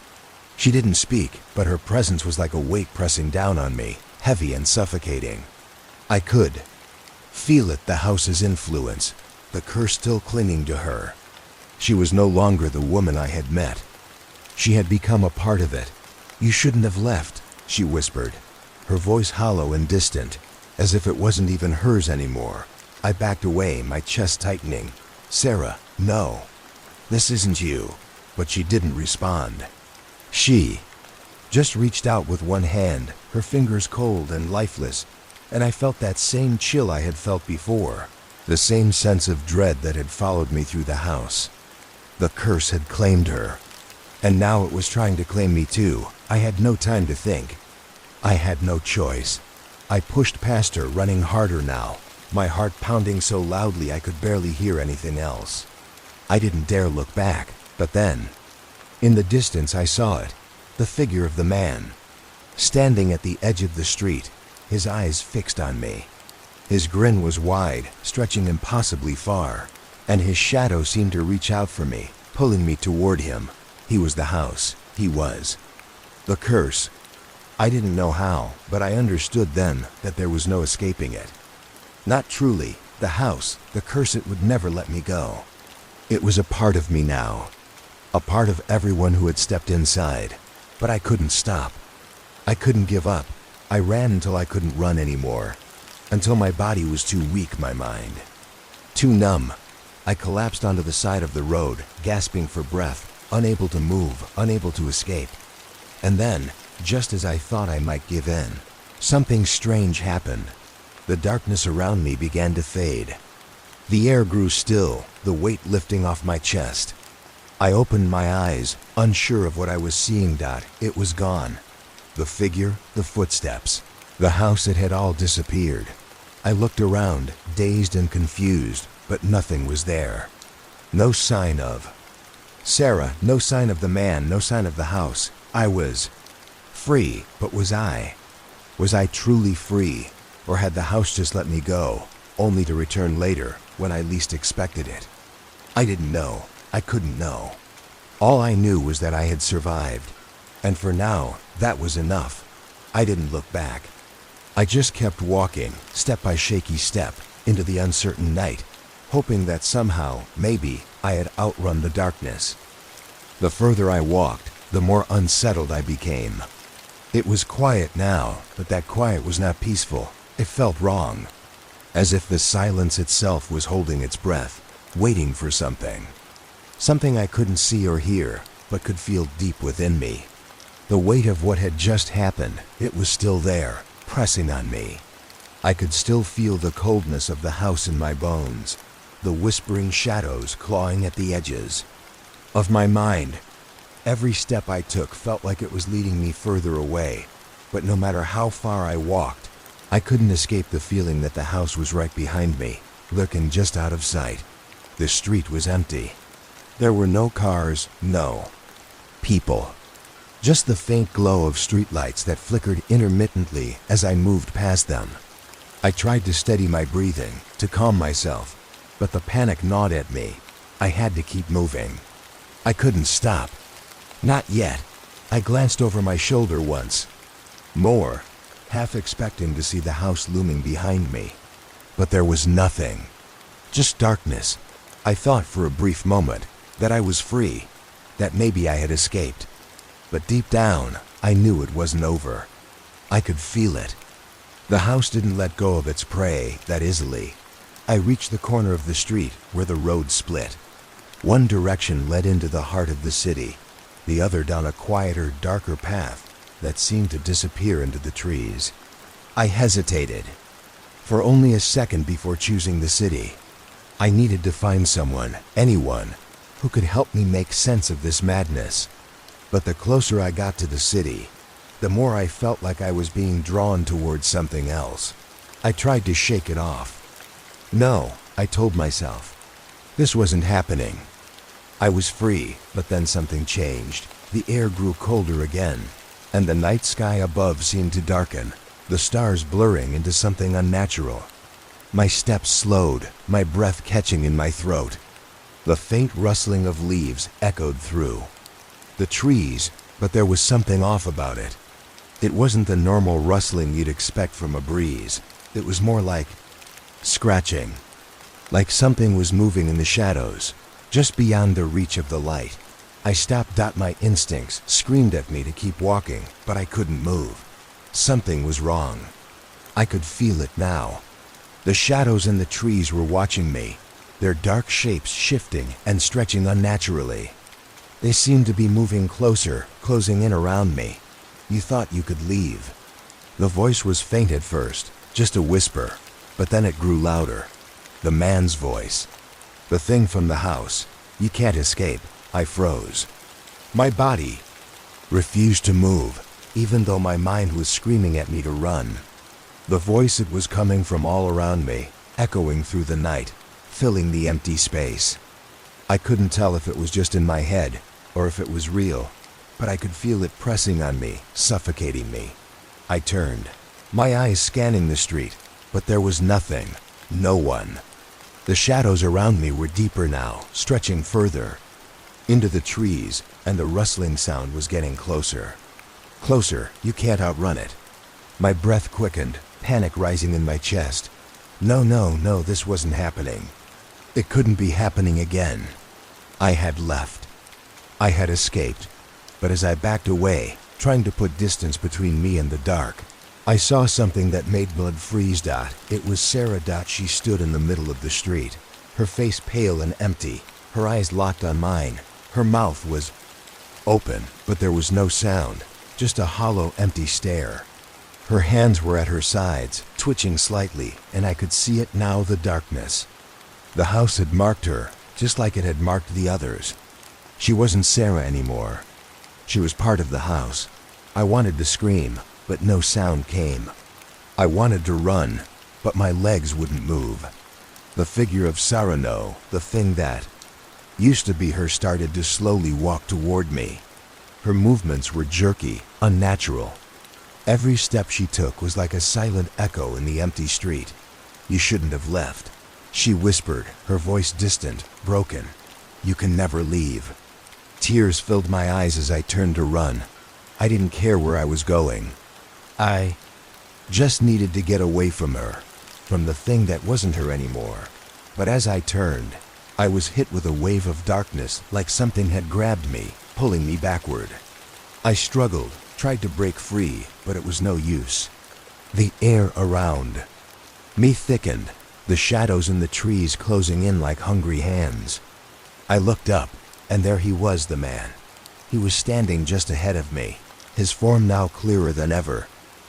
She didn't speak, but her presence was like a weight pressing down on me, heavy and suffocating. I could feel it, the house's influence, the curse still clinging to her. She was no longer the woman I had met. She had become a part of it. "You shouldn't have left," she whispered, her voice hollow and distant, as if it wasn't even hers anymore. I backed away, my chest tightening. "Sarah, no. This isn't you." But she didn't respond. She just reached out with one hand, her fingers cold and lifeless, and I felt that same chill I had felt before, the same sense of dread that had followed me through the house. The curse had claimed her, and now it was trying to claim me too. I had no time to think. I had no choice. I pushed past her, running harder now, my heart pounding so loudly I could barely hear anything else. I didn't dare look back, but then, in the distance I saw it, the figure of the man, standing at the edge of the street, his eyes fixed on me. His grin was wide, stretching impossibly far, and his shadow seemed to reach out for me, pulling me toward him. He was the house. He was the curse. I didn't know how, but I understood then that there was no escaping it. Not truly. The house, the curse, it would never let me go. It was a part of me now, a part of everyone who had stepped inside. But I couldn't stop. I couldn't give up. I ran until I couldn't run anymore, until my body was too weak, my mind too numb. I collapsed onto the side of the road, gasping for breath, unable to move, unable to escape. And then, just as I thought I might give in, something strange happened. The darkness around me began to fade. The air grew still, the weight lifting off my chest. I opened my eyes, unsure of what I was seeing. It was gone. The figure, the footsteps, the house, it had all disappeared. I looked around, dazed and confused, but nothing was there. No sign of Sarah, no sign of the man, no sign of the house. I was free, but was I? Was I truly free, or had the house just let me go, only to return later when I least expected it? I didn't know. I couldn't know. All I knew was that I had survived, and for now, that was enough. I didn't look back. I just kept walking, step by shaky step, into the uncertain night, hoping that somehow, maybe, I had outrun the darkness. The further I walked, the more unsettled I became. It was quiet now, but that quiet was not peaceful. It felt wrong, as if the silence itself was holding its breath, waiting for something. Something I couldn't see or hear, but could feel deep within me. The weight of what had just happened, it was still there, pressing on me. I could still feel the coldness of the house in my bones, the whispering shadows clawing at the edges of my mind. Every step I took felt like it was leading me further away, but no matter how far I walked, I couldn't escape the feeling that the house was right behind me, lurking just out of sight. The street was empty. There were no cars, no people. Just the faint glow of streetlights that flickered intermittently as I moved past them. I tried to steady my breathing, to calm myself, but the panic gnawed at me. I had to keep moving. I couldn't stop. Not yet. I glanced over my shoulder once. More, half expecting to see the house looming behind me. But there was nothing. Just darkness. I thought for a brief moment that I was free, that maybe I had escaped. But deep down, I knew it wasn't over. I could feel it. The house didn't let go of its prey that easily. I reached the corner of the street where the road split. One direction led into the heart of the city, the other down a quieter, darker path that seemed to disappear into the trees. I hesitated for only a second before choosing the city. I needed to find someone, anyone, who could help me make sense of this madness. But the closer I got to the city, the more I felt like I was being drawn towards something else. I tried to shake it off. No, I told myself. This wasn't happening. I was free, but then something changed. The air grew colder again, and the night sky above seemed to darken, the stars blurring into something unnatural. My steps slowed, my breath catching in my throat. The faint rustling of leaves echoed through the trees, but there was something off about it. It wasn't the normal rustling you'd expect from a breeze. It was more like scratching, like something was moving in the shadows, just beyond the reach of the light. I stopped. My instincts screamed at me to keep walking, but I couldn't move. Something was wrong. I could feel it now. The shadows in the trees were watching me, their dark shapes shifting and stretching unnaturally. They seemed to be moving closer, closing in around me. You thought you could leave. The voice was faint at first, just a whisper, but then it grew louder. The man's voice. The thing from the house. You can't escape. I froze. My body refused to move, even though my mind was screaming at me to run. The voice, it was coming from all around me, echoing through the night, filling the empty space. I couldn't tell if it was just in my head, or if it was real, but I could feel it pressing on me, suffocating me. I turned, my eyes scanning the street, but there was nothing, no one. The shadows around me were deeper now, stretching further into the trees, and the rustling sound was getting closer. Closer, you can't outrun it. My breath quickened, panic rising in my chest. No, this wasn't happening. It couldn't be happening again. I had left. I had escaped. But as I backed away, trying to put distance between me and the dark, I saw something that made blood freeze. It was Sarah. She stood in the middle of the street, her face pale and empty, her eyes locked on mine. Her mouth was open, but there was no sound, just a hollow, empty stare. Her hands were at her sides, twitching slightly, and I could see it now, the darkness. The house had marked her, just like it had marked the others. She wasn't Sarah anymore. She was part of the house. I wanted to scream, but no sound came. I wanted to run, but my legs wouldn't move. The figure of Sarano, the thing that used to be her, started to slowly walk toward me. Her movements were jerky, unnatural. Every step she took was like a silent echo in the empty street. "You shouldn't have left," she whispered, her voice distant, broken. "You can never leave." Tears filled my eyes as I turned to run. I didn't care where I was going. I just needed to get away from her, from the thing that wasn't her anymore. But as I turned, I was hit with a wave of darkness, like something had grabbed me, pulling me backward. I struggled, tried to break free, but it was no use. The air around me thickened, the shadows in the trees closing in like hungry hands. I looked up, and there he was, the man. He was standing just ahead of me, his form now clearer than ever,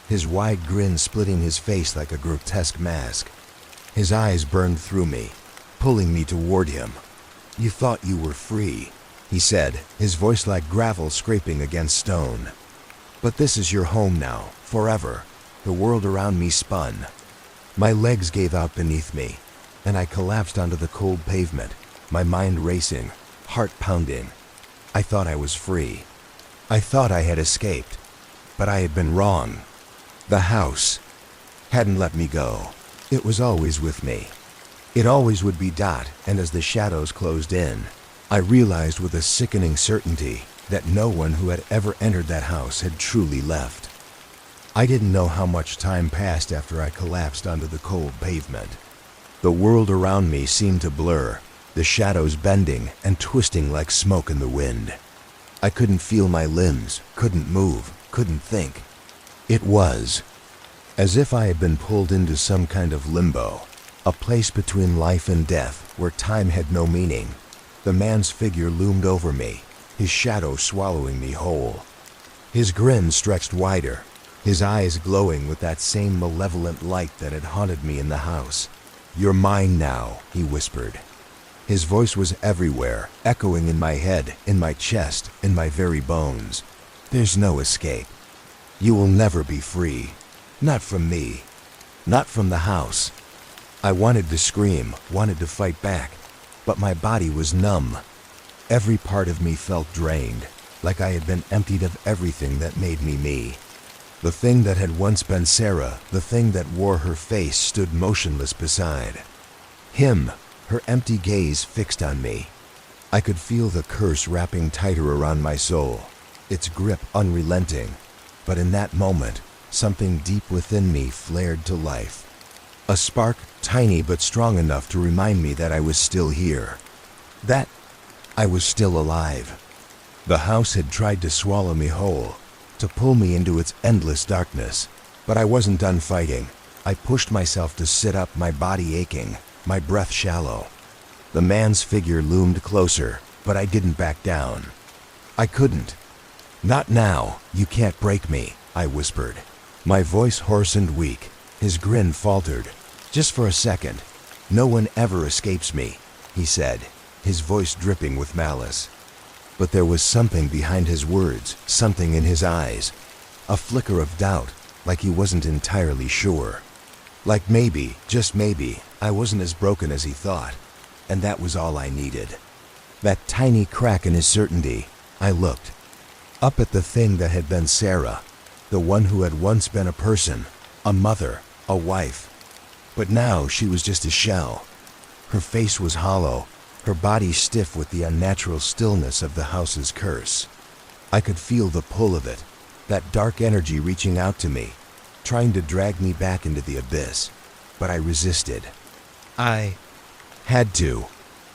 his wide grin splitting his face like a grotesque mask. His eyes burned through me, pulling me toward him. "You thought you were free," he said, his voice like gravel scraping against stone. "But this is your home now, forever." The world around me spun. My legs gave out beneath me, and I collapsed onto the cold pavement, my mind racing, heart pounding. I thought I was free. I thought I had escaped, but I had been wrong. The house hadn't let me go. It was always with me. It always would be. And as the shadows closed in, I realized with a sickening certainty that no one who had ever entered that house had truly left. I didn't know how much time passed after I collapsed onto the cold pavement. The world around me seemed to blur, the shadows bending and twisting like smoke in the wind. I couldn't feel my limbs, couldn't move, couldn't think. It was as if I had been pulled into some kind of limbo, a place between life and death where time had no meaning. The man's figure loomed over me, his shadow swallowing me whole. His grin stretched wider, his eyes glowing with that same malevolent light that had haunted me in the house. "You're mine now," he whispered. His voice was everywhere, echoing in my head, in my chest, in my very bones. "There's no escape. You will never be free. Not from me. Not from the house." I wanted to scream, wanted to fight back, but my body was numb. Every part of me felt drained, like I had been emptied of everything that made me me. The thing that had once been Sarah, the thing that wore her face, stood motionless beside him, her empty gaze fixed on me. I could feel the curse wrapping tighter around my soul, its grip unrelenting. But in that moment, something deep within me flared to life. A spark, tiny but strong enough to remind me that I was still here. That I was still alive. The house had tried to swallow me whole, to pull me into its endless darkness. But I wasn't done fighting. I pushed myself to sit up, my body aching, my breath shallow. The man's figure loomed closer, but I didn't back down. I couldn't. "Not now, you can't break me," I whispered, my voice hoarse and weak. His grin faltered. "Just for a second. No one ever escapes me," he said, his voice dripping with malice. But there was something behind his words, something in his eyes, a flicker of doubt, like he wasn't entirely sure. Like maybe, just maybe, I wasn't as broken as he thought, and that was all I needed. That tiny crack in his certainty. I looked up at the thing that had been Sarah, the one who had once been a person, a mother, a wife. But now she was just a shell. Her face was hollow, her body stiff with the unnatural stillness of the house's curse. I could feel the pull of it, that dark energy reaching out to me, trying to drag me back into the abyss. But I resisted. I had to.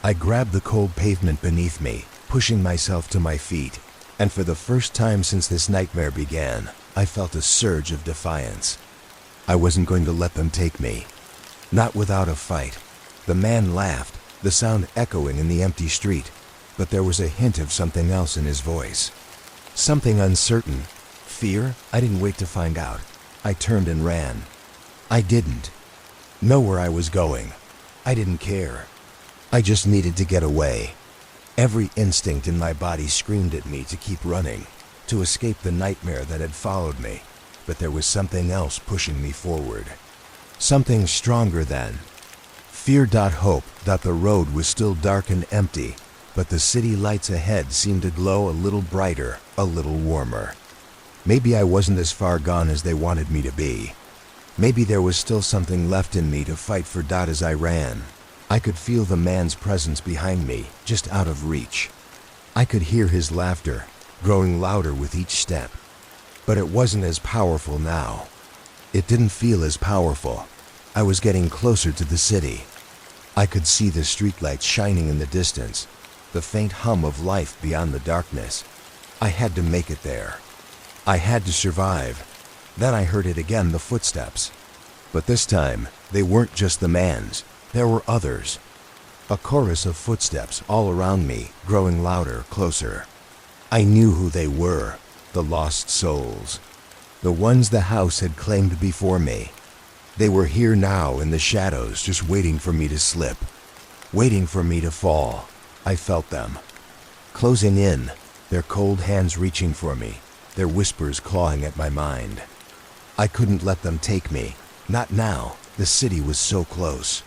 I grabbed the cold pavement beneath me, pushing myself to my feet, and for the first time since this nightmare began, I felt a surge of defiance. I wasn't going to let them take me. Not without a fight. The man laughed, the sound echoing in the empty street, but there was a hint of something else in his voice. Something uncertain. Fear? I didn't wait to find out. I turned and ran. I didn't know where I was going. I didn't care. I just needed to get away. Every instinct in my body screamed at me to keep running, to escape the nightmare that had followed me, but there was something else pushing me forward. Something stronger than Fear. Hope. The road was still dark and empty, but the city lights ahead seemed to glow a little brighter, a little warmer. Maybe I wasn't as far gone as they wanted me to be. Maybe there was still something left in me to fight for. As I ran, I could feel the man's presence behind me, just out of reach. I could hear his laughter, growing louder with each step. But it wasn't as powerful now. It didn't feel as powerful. I was getting closer to the city. I could see the streetlights shining in the distance, the faint hum of life beyond the darkness. I had to make it there. I had to survive. Then I heard it again, the footsteps. But this time, they weren't just the man's. There were others. A chorus of footsteps all around me, growing louder, closer. I knew who they were, the lost souls. The ones the house had claimed before me. They were here now in the shadows, just waiting for me to slip, waiting for me to fall. I felt them, closing in, their cold hands reaching for me, their whispers clawing at my mind. I couldn't let them take me, not now. The city was so close.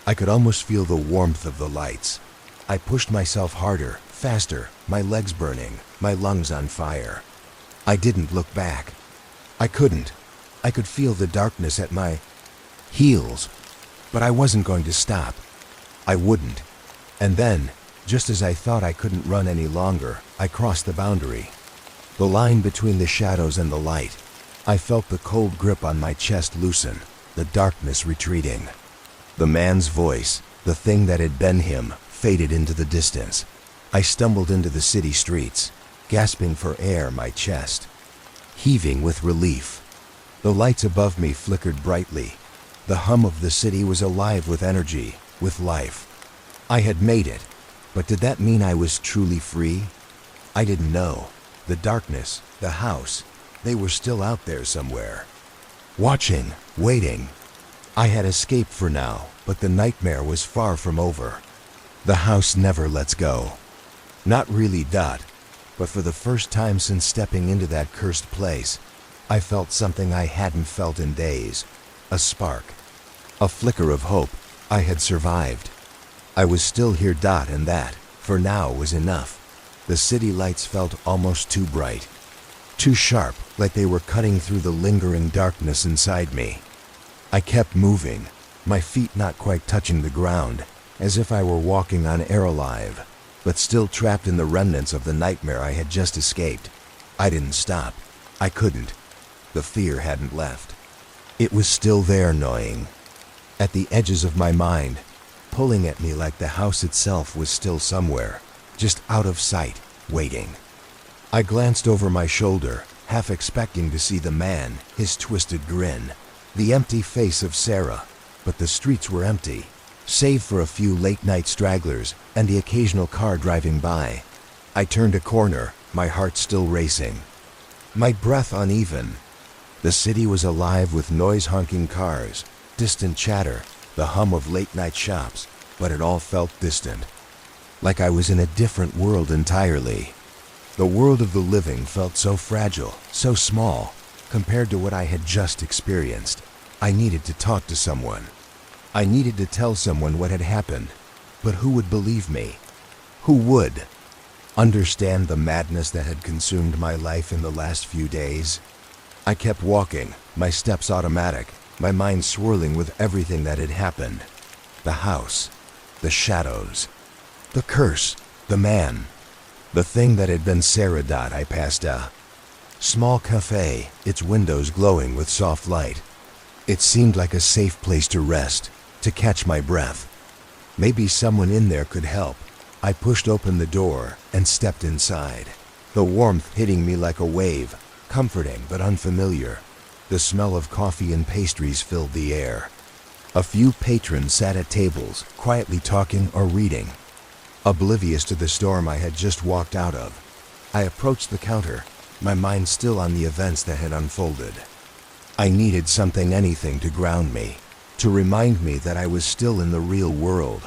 I could almost feel the warmth of the lights. I pushed myself harder, faster, my legs burning, my lungs on fire. I didn't look back. I couldn't. I could feel the darkness at my heels, but I wasn't going to stop. I wouldn't. And then, just as I thought I couldn't run any longer, I crossed the boundary. The line between the shadows and the light. I felt the cold grip on my chest loosen, the darkness retreating. The man's voice, the thing that had been him, faded into the distance. I stumbled into the city streets, gasping for air, my chest heaving with relief. The lights above me flickered brightly. The hum of the city was alive with energy, with life. I had made it, but did that mean I was truly free? I didn't know. The darkness, the house, they were still out there somewhere. Watching, waiting. I had escaped for now, but the nightmare was far from over. The house never lets go. Not really. But for the first time since stepping into that cursed place, I felt something I hadn't felt in days. A spark. A flicker of hope. I had survived. I was still here. And that, for now, was enough. The city lights felt almost too bright. Too sharp, like they were cutting through the lingering darkness inside me. I kept moving, my feet not quite touching the ground, as if I were walking on air alive, but still trapped in the remnants of the nightmare I had just escaped. I didn't stop. I couldn't. The fear hadn't left. It was still there, gnawing at the edges of my mind, pulling at me like the house itself was still somewhere, just out of sight, waiting. I glanced over my shoulder, half expecting to see the man, his twisted grin, the empty face of Sarah, but the streets were empty, save for a few late-night stragglers and the occasional car driving by. I turned a corner, my heart still racing, my breath uneven. The city was alive with noise-honking cars, distant chatter, the hum of late-night shops, but it all felt distant, like I was in a different world entirely. The world of the living felt so fragile, so small, compared to what I had just experienced. I needed to talk to someone. I needed to tell someone what had happened. But who would believe me? Who would understand the madness that had consumed my life in the last few days? I kept walking, my steps automatic, my mind swirling with everything that had happened. The house, the shadows, the curse, the man, the thing that had been Sarah. I passed a small cafe, its windows glowing with soft light. It seemed like a safe place to rest, to catch my breath. Maybe someone in there could help. I pushed open the door and stepped inside. The warmth hitting me like a wave, comforting but unfamiliar. The smell of coffee and pastries filled the air. A few patrons sat at tables, quietly talking or reading, oblivious to the storm I had just walked out of. I approached the counter, my mind still on the events that had unfolded. I needed something, anything, to ground me, to remind me that I was still in the real world.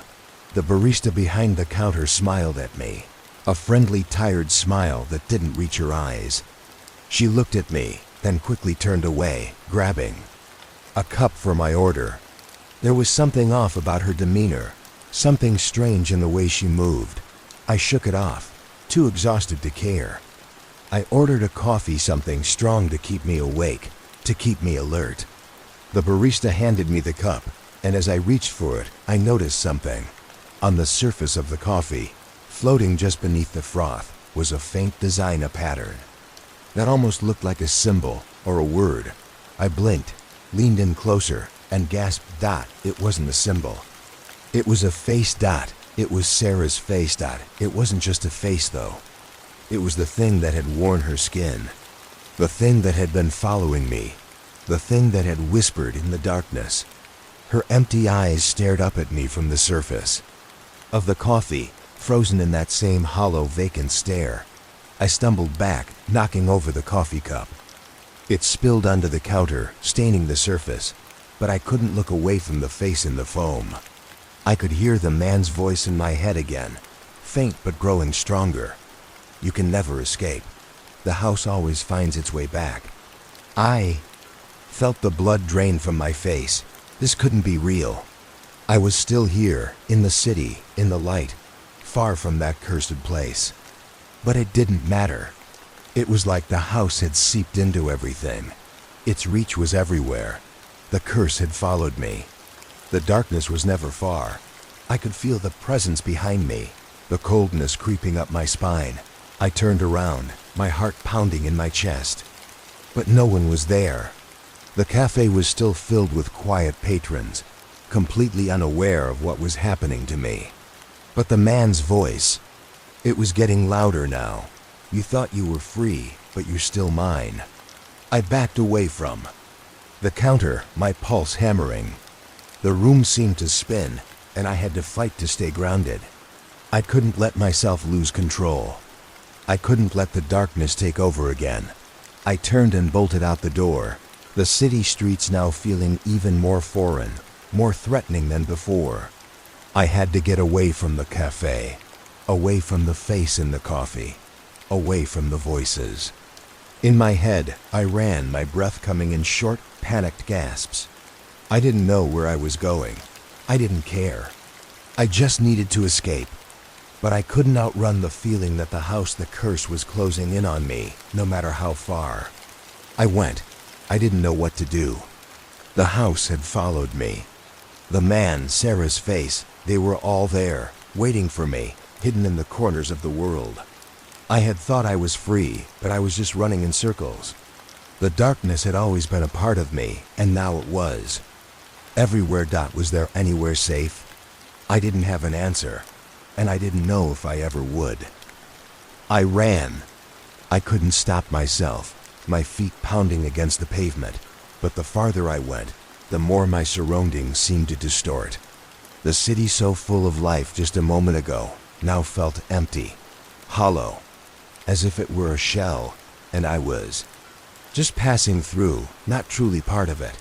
The barista behind the counter smiled at me, a friendly, tired smile that didn't reach her eyes. She looked at me, then quickly turned away, grabbing a cup for my order. There was something off about her demeanor, something strange in the way she moved. I shook it off, too exhausted to care. I ordered a coffee, something strong to keep me awake, to keep me alert. The barista handed me the cup, and as I reached for it, I noticed something. On the surface of the coffee, floating just beneath the froth, was a faint design, a pattern that almost looked like a symbol or a word. I blinked, leaned in closer, and gasped, "Dot, it wasn't a symbol. It was a face, Dot. It was Sarah's face, Dot. It wasn't just a face, though. It was the thing that had worn her skin. The thing that had been following me. The thing that had whispered in the darkness." Her empty eyes stared up at me from the surface of the coffee, frozen in that same hollow, vacant stare. I stumbled back, knocking over the coffee cup. It spilled onto the counter, staining the surface, but I couldn't look away from the face in the foam. I could hear the man's voice in my head again, faint but growing stronger. "You can never escape. The house always finds its way back." I felt the blood drain from my face. This couldn't be real. I was still here, in the city, in the light, far from that cursed place. But it didn't matter. It was like the house had seeped into everything. Its reach was everywhere. The curse had followed me. The darkness was never far. I could feel the presence behind me, the coldness creeping up my spine. I turned around, my heart pounding in my chest. But no one was there. The cafe was still filled with quiet patrons, completely unaware of what was happening to me. But the man's voice, it was getting louder now. "You thought you were free, but you're still mine." I backed away from the counter, my pulse hammering. The room seemed to spin, and I had to fight to stay grounded. I couldn't let myself lose control. I couldn't let the darkness take over again. I turned and bolted out the door, the city streets now feeling even more foreign, more threatening than before. I had to get away from the cafe, away from the face in the coffee, away from the voices. In my head, I ran, my breath coming in short, panicked gasps. I didn't know where I was going. I didn't care. I just needed to escape. But I couldn't outrun the feeling that the house, the curse, was closing in on me, no matter how far. I went. I didn't know what to do. The house had followed me. The man, Sarah's face, they were all there, waiting for me, hidden in the corners of the world. I had thought I was free, but I was just running in circles. The darkness had always been a part of me, and now it was. Everywhere. Was there anywhere safe? I didn't have an answer, and I didn't know if I ever would. I ran. I couldn't stop myself, my feet pounding against the pavement, but the farther I went, the more my surroundings seemed to distort. The city, so full of life just a moment ago, now felt empty, hollow, as if it were a shell, and I was just passing through, not truly part of it.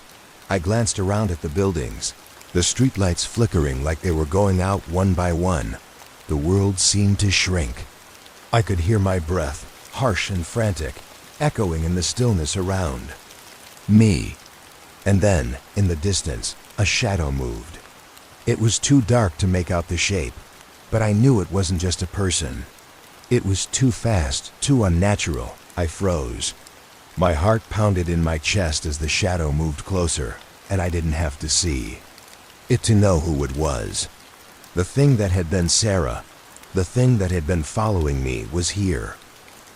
I glanced around at the buildings, the streetlights flickering like they were going out one by one. The world seemed to shrink. I could hear my breath, harsh and frantic, echoing in the stillness around me. And then, in the distance, a shadow moved. It was too dark to make out the shape, but I knew it wasn't just a person. It was too fast, too unnatural. I froze. My heart pounded in my chest as the shadow moved closer, and I didn't have to see it to know who it was. The thing that had been Sarah, the thing that had been following me, was here.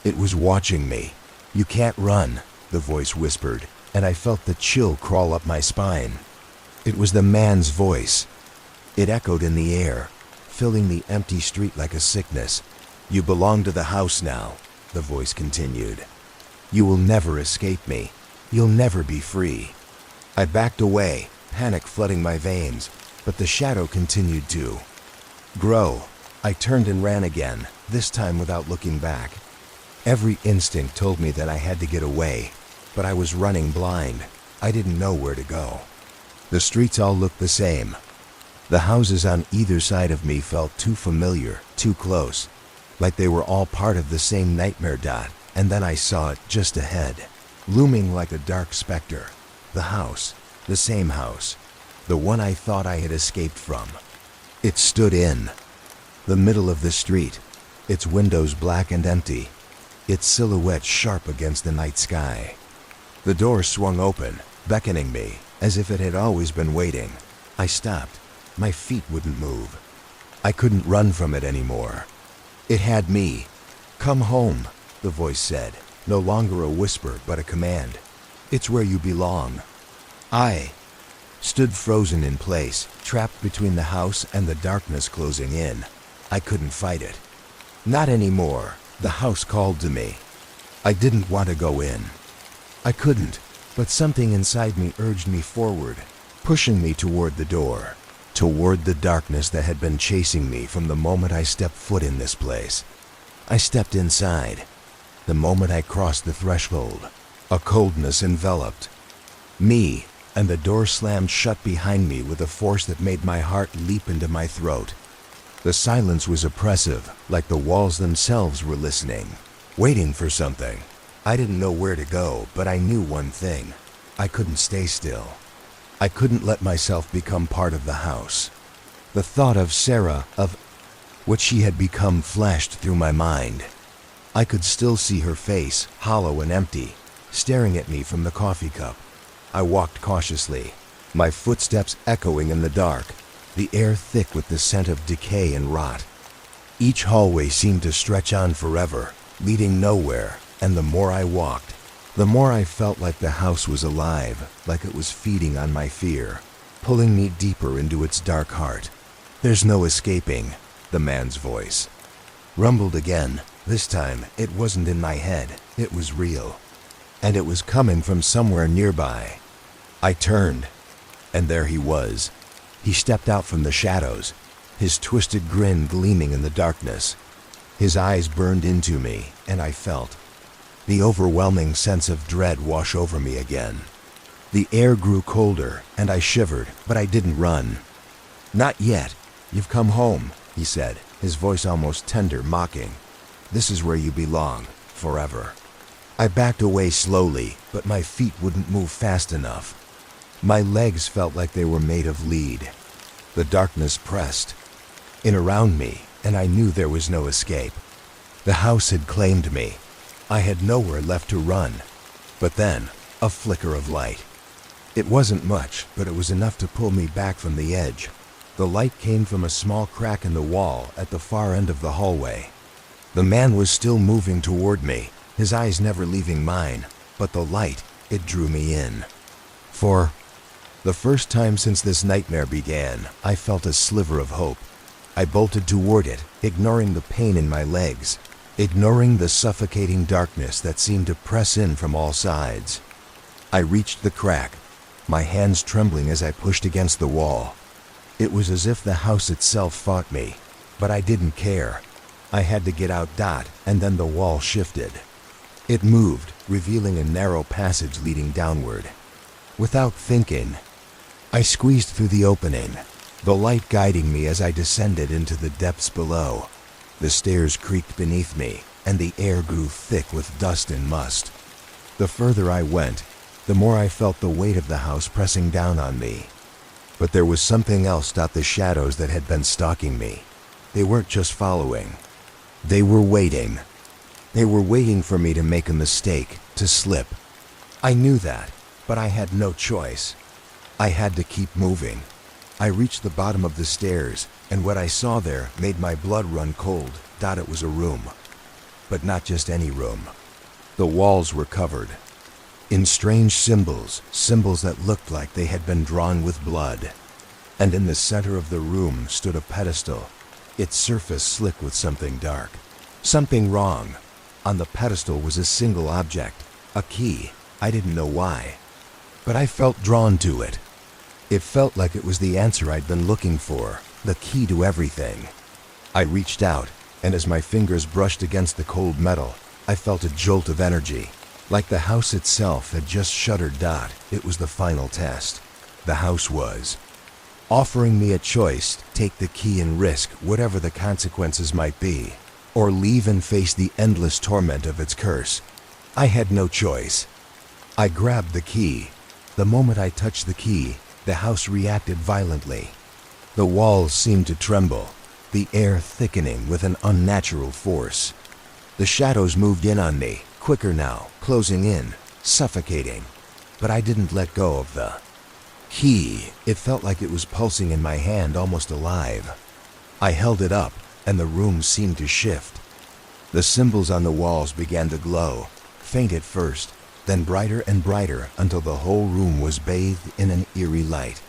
It was watching me. "You can't run," the voice whispered, and I felt the chill crawl up my spine. It was the man's voice. It echoed in the air, filling the empty street like a sickness. "You belong to the house now," the voice continued. "You will never escape me. You'll never be free." I backed away, panic flooding my veins, but the shadow continued to grow. I turned and ran again, this time without looking back. Every instinct told me that I had to get away, but I was running blind. I didn't know where to go. The streets all looked the same. The houses on either side of me felt too familiar, too close, like they were all part of the same nightmare. And then I saw it just ahead, looming like a dark specter. The house, the same house, the one I thought I had escaped from. It stood in the middle of the street, its windows black and empty, its silhouette sharp against the night sky. The door swung open, beckoning me, as if it had always been waiting. I stopped. My feet wouldn't move. I couldn't run from it anymore. It had me. "Come home," the voice said, no longer a whisper but a command. "It's where you belong." I stood frozen in place, trapped between the house and the darkness closing in. I couldn't fight it. Not anymore. The house called to me. I didn't want to go in. I couldn't, but something inside me urged me forward, pushing me toward the door, toward the darkness that had been chasing me from the moment I stepped foot in this place. I stepped inside. The moment I crossed the threshold, a coldness enveloped me, and the door slammed shut behind me with a force that made my heart leap into my throat. The silence was oppressive, like the walls themselves were listening, waiting for something. I didn't know where to go, but I knew one thing. I couldn't stay still. I couldn't let myself become part of the house. The thought of Sarah, of what she had become, flashed through my mind. I could still see her face, hollow and empty, staring at me from the coffee cup. I walked cautiously, my footsteps echoing in the dark, the air thick with the scent of decay and rot. Each hallway seemed to stretch on forever, leading nowhere, and the more I walked, the more I felt like the house was alive, like it was feeding on my fear, pulling me deeper into its dark heart. "There's no escaping," the man's voice rumbled again. This time, it wasn't in my head, it was real, and it was coming from somewhere nearby. I turned, and there he was. He stepped out from the shadows, his twisted grin gleaming in the darkness. His eyes burned into me, and I felt the overwhelming sense of dread wash over me again. The air grew colder, and I shivered, but I didn't run. "Not yet. You've come home," he said, his voice almost tender, mocking. "This is where you belong, forever." I backed away slowly, but my feet wouldn't move fast enough. My legs felt like they were made of lead. The darkness pressed in around me, and I knew there was no escape. The house had claimed me. I had nowhere left to run. But then, a flicker of light. It wasn't much, but it was enough to pull me back from the edge. The light came from a small crack in the wall at the far end of the hallway. The man was still moving toward me, his eyes never leaving mine, but the light, it drew me in. For the first time since this nightmare began, I felt a sliver of hope. I bolted toward it, ignoring the pain in my legs, ignoring the suffocating darkness that seemed to press in from all sides. I reached the crack, my hands trembling as I pushed against the wall. It was as if the house itself fought me, but I didn't care. I had to get out. And then the wall shifted. It moved, revealing a narrow passage leading downward. Without thinking, I squeezed through the opening, the light guiding me as I descended into the depths below. The stairs creaked beneath me, and the air grew thick with dust and must. The further I went, the more I felt the weight of the house pressing down on me. But there was something else. The shadows that had been stalking me. They weren't just following. They were waiting. They were waiting for me to make a mistake, to slip. I knew that, but I had no choice. I had to keep moving. I reached the bottom of the stairs, and what I saw there made my blood run cold. It was a room. But not just any room. The walls were covered in strange symbols, symbols that looked like they had been drawn with blood. And in the center of the room stood a pedestal, its surface slick with something dark. Something wrong. On the pedestal was a single object, a key. I didn't know why, but I felt drawn to it. It felt like it was the answer I'd been looking for, the key to everything. I reached out, and as my fingers brushed against the cold metal, I felt a jolt of energy. Like the house itself had just shuddered. It was the final test. The house was offering me a choice: take the key and risk whatever the consequences might be, or leave and face the endless torment of its curse. I had no choice. I grabbed the key. The moment I touched the key, The house reacted violently. The walls seemed to tremble, the air thickening with an unnatural force. The shadows moved in on me, quicker now, closing in, suffocating. But I didn't let go of the key. It felt like it was pulsing in my hand, almost alive. I held it up, and the room seemed to shift. The symbols on the walls began to glow, faint at first, then brighter and brighter until the whole room was bathed in an eerie light.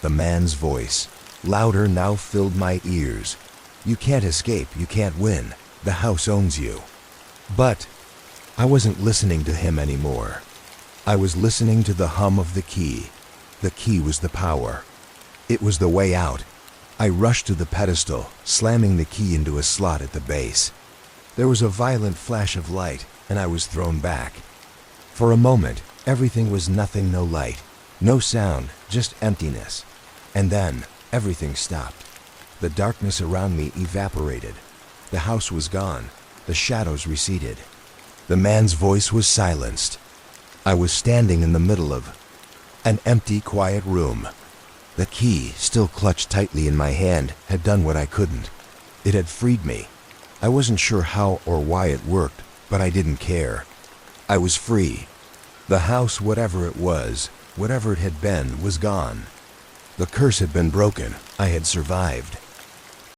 The man's voice, louder now, filled my ears. "You can't escape, you can't win. The house owns you." But I wasn't listening to him anymore. I was listening to the hum of the key. The key was the power. It was the way out. I rushed to the pedestal, slamming the key into a slot at the base. There was a violent flash of light, and I was thrown back. For a moment, everything was nothing, no light, no sound, just emptiness. And then, everything stopped. The darkness around me evaporated. The house was gone. The shadows receded. The man's voice was silenced. I was standing in the middle of an empty, quiet room. The key, still clutched tightly in my hand, had done what I couldn't. It had freed me. I wasn't sure how or why it worked, but I didn't care. I was free. The house, whatever it was, whatever it had been, was gone. The curse had been broken. I had survived.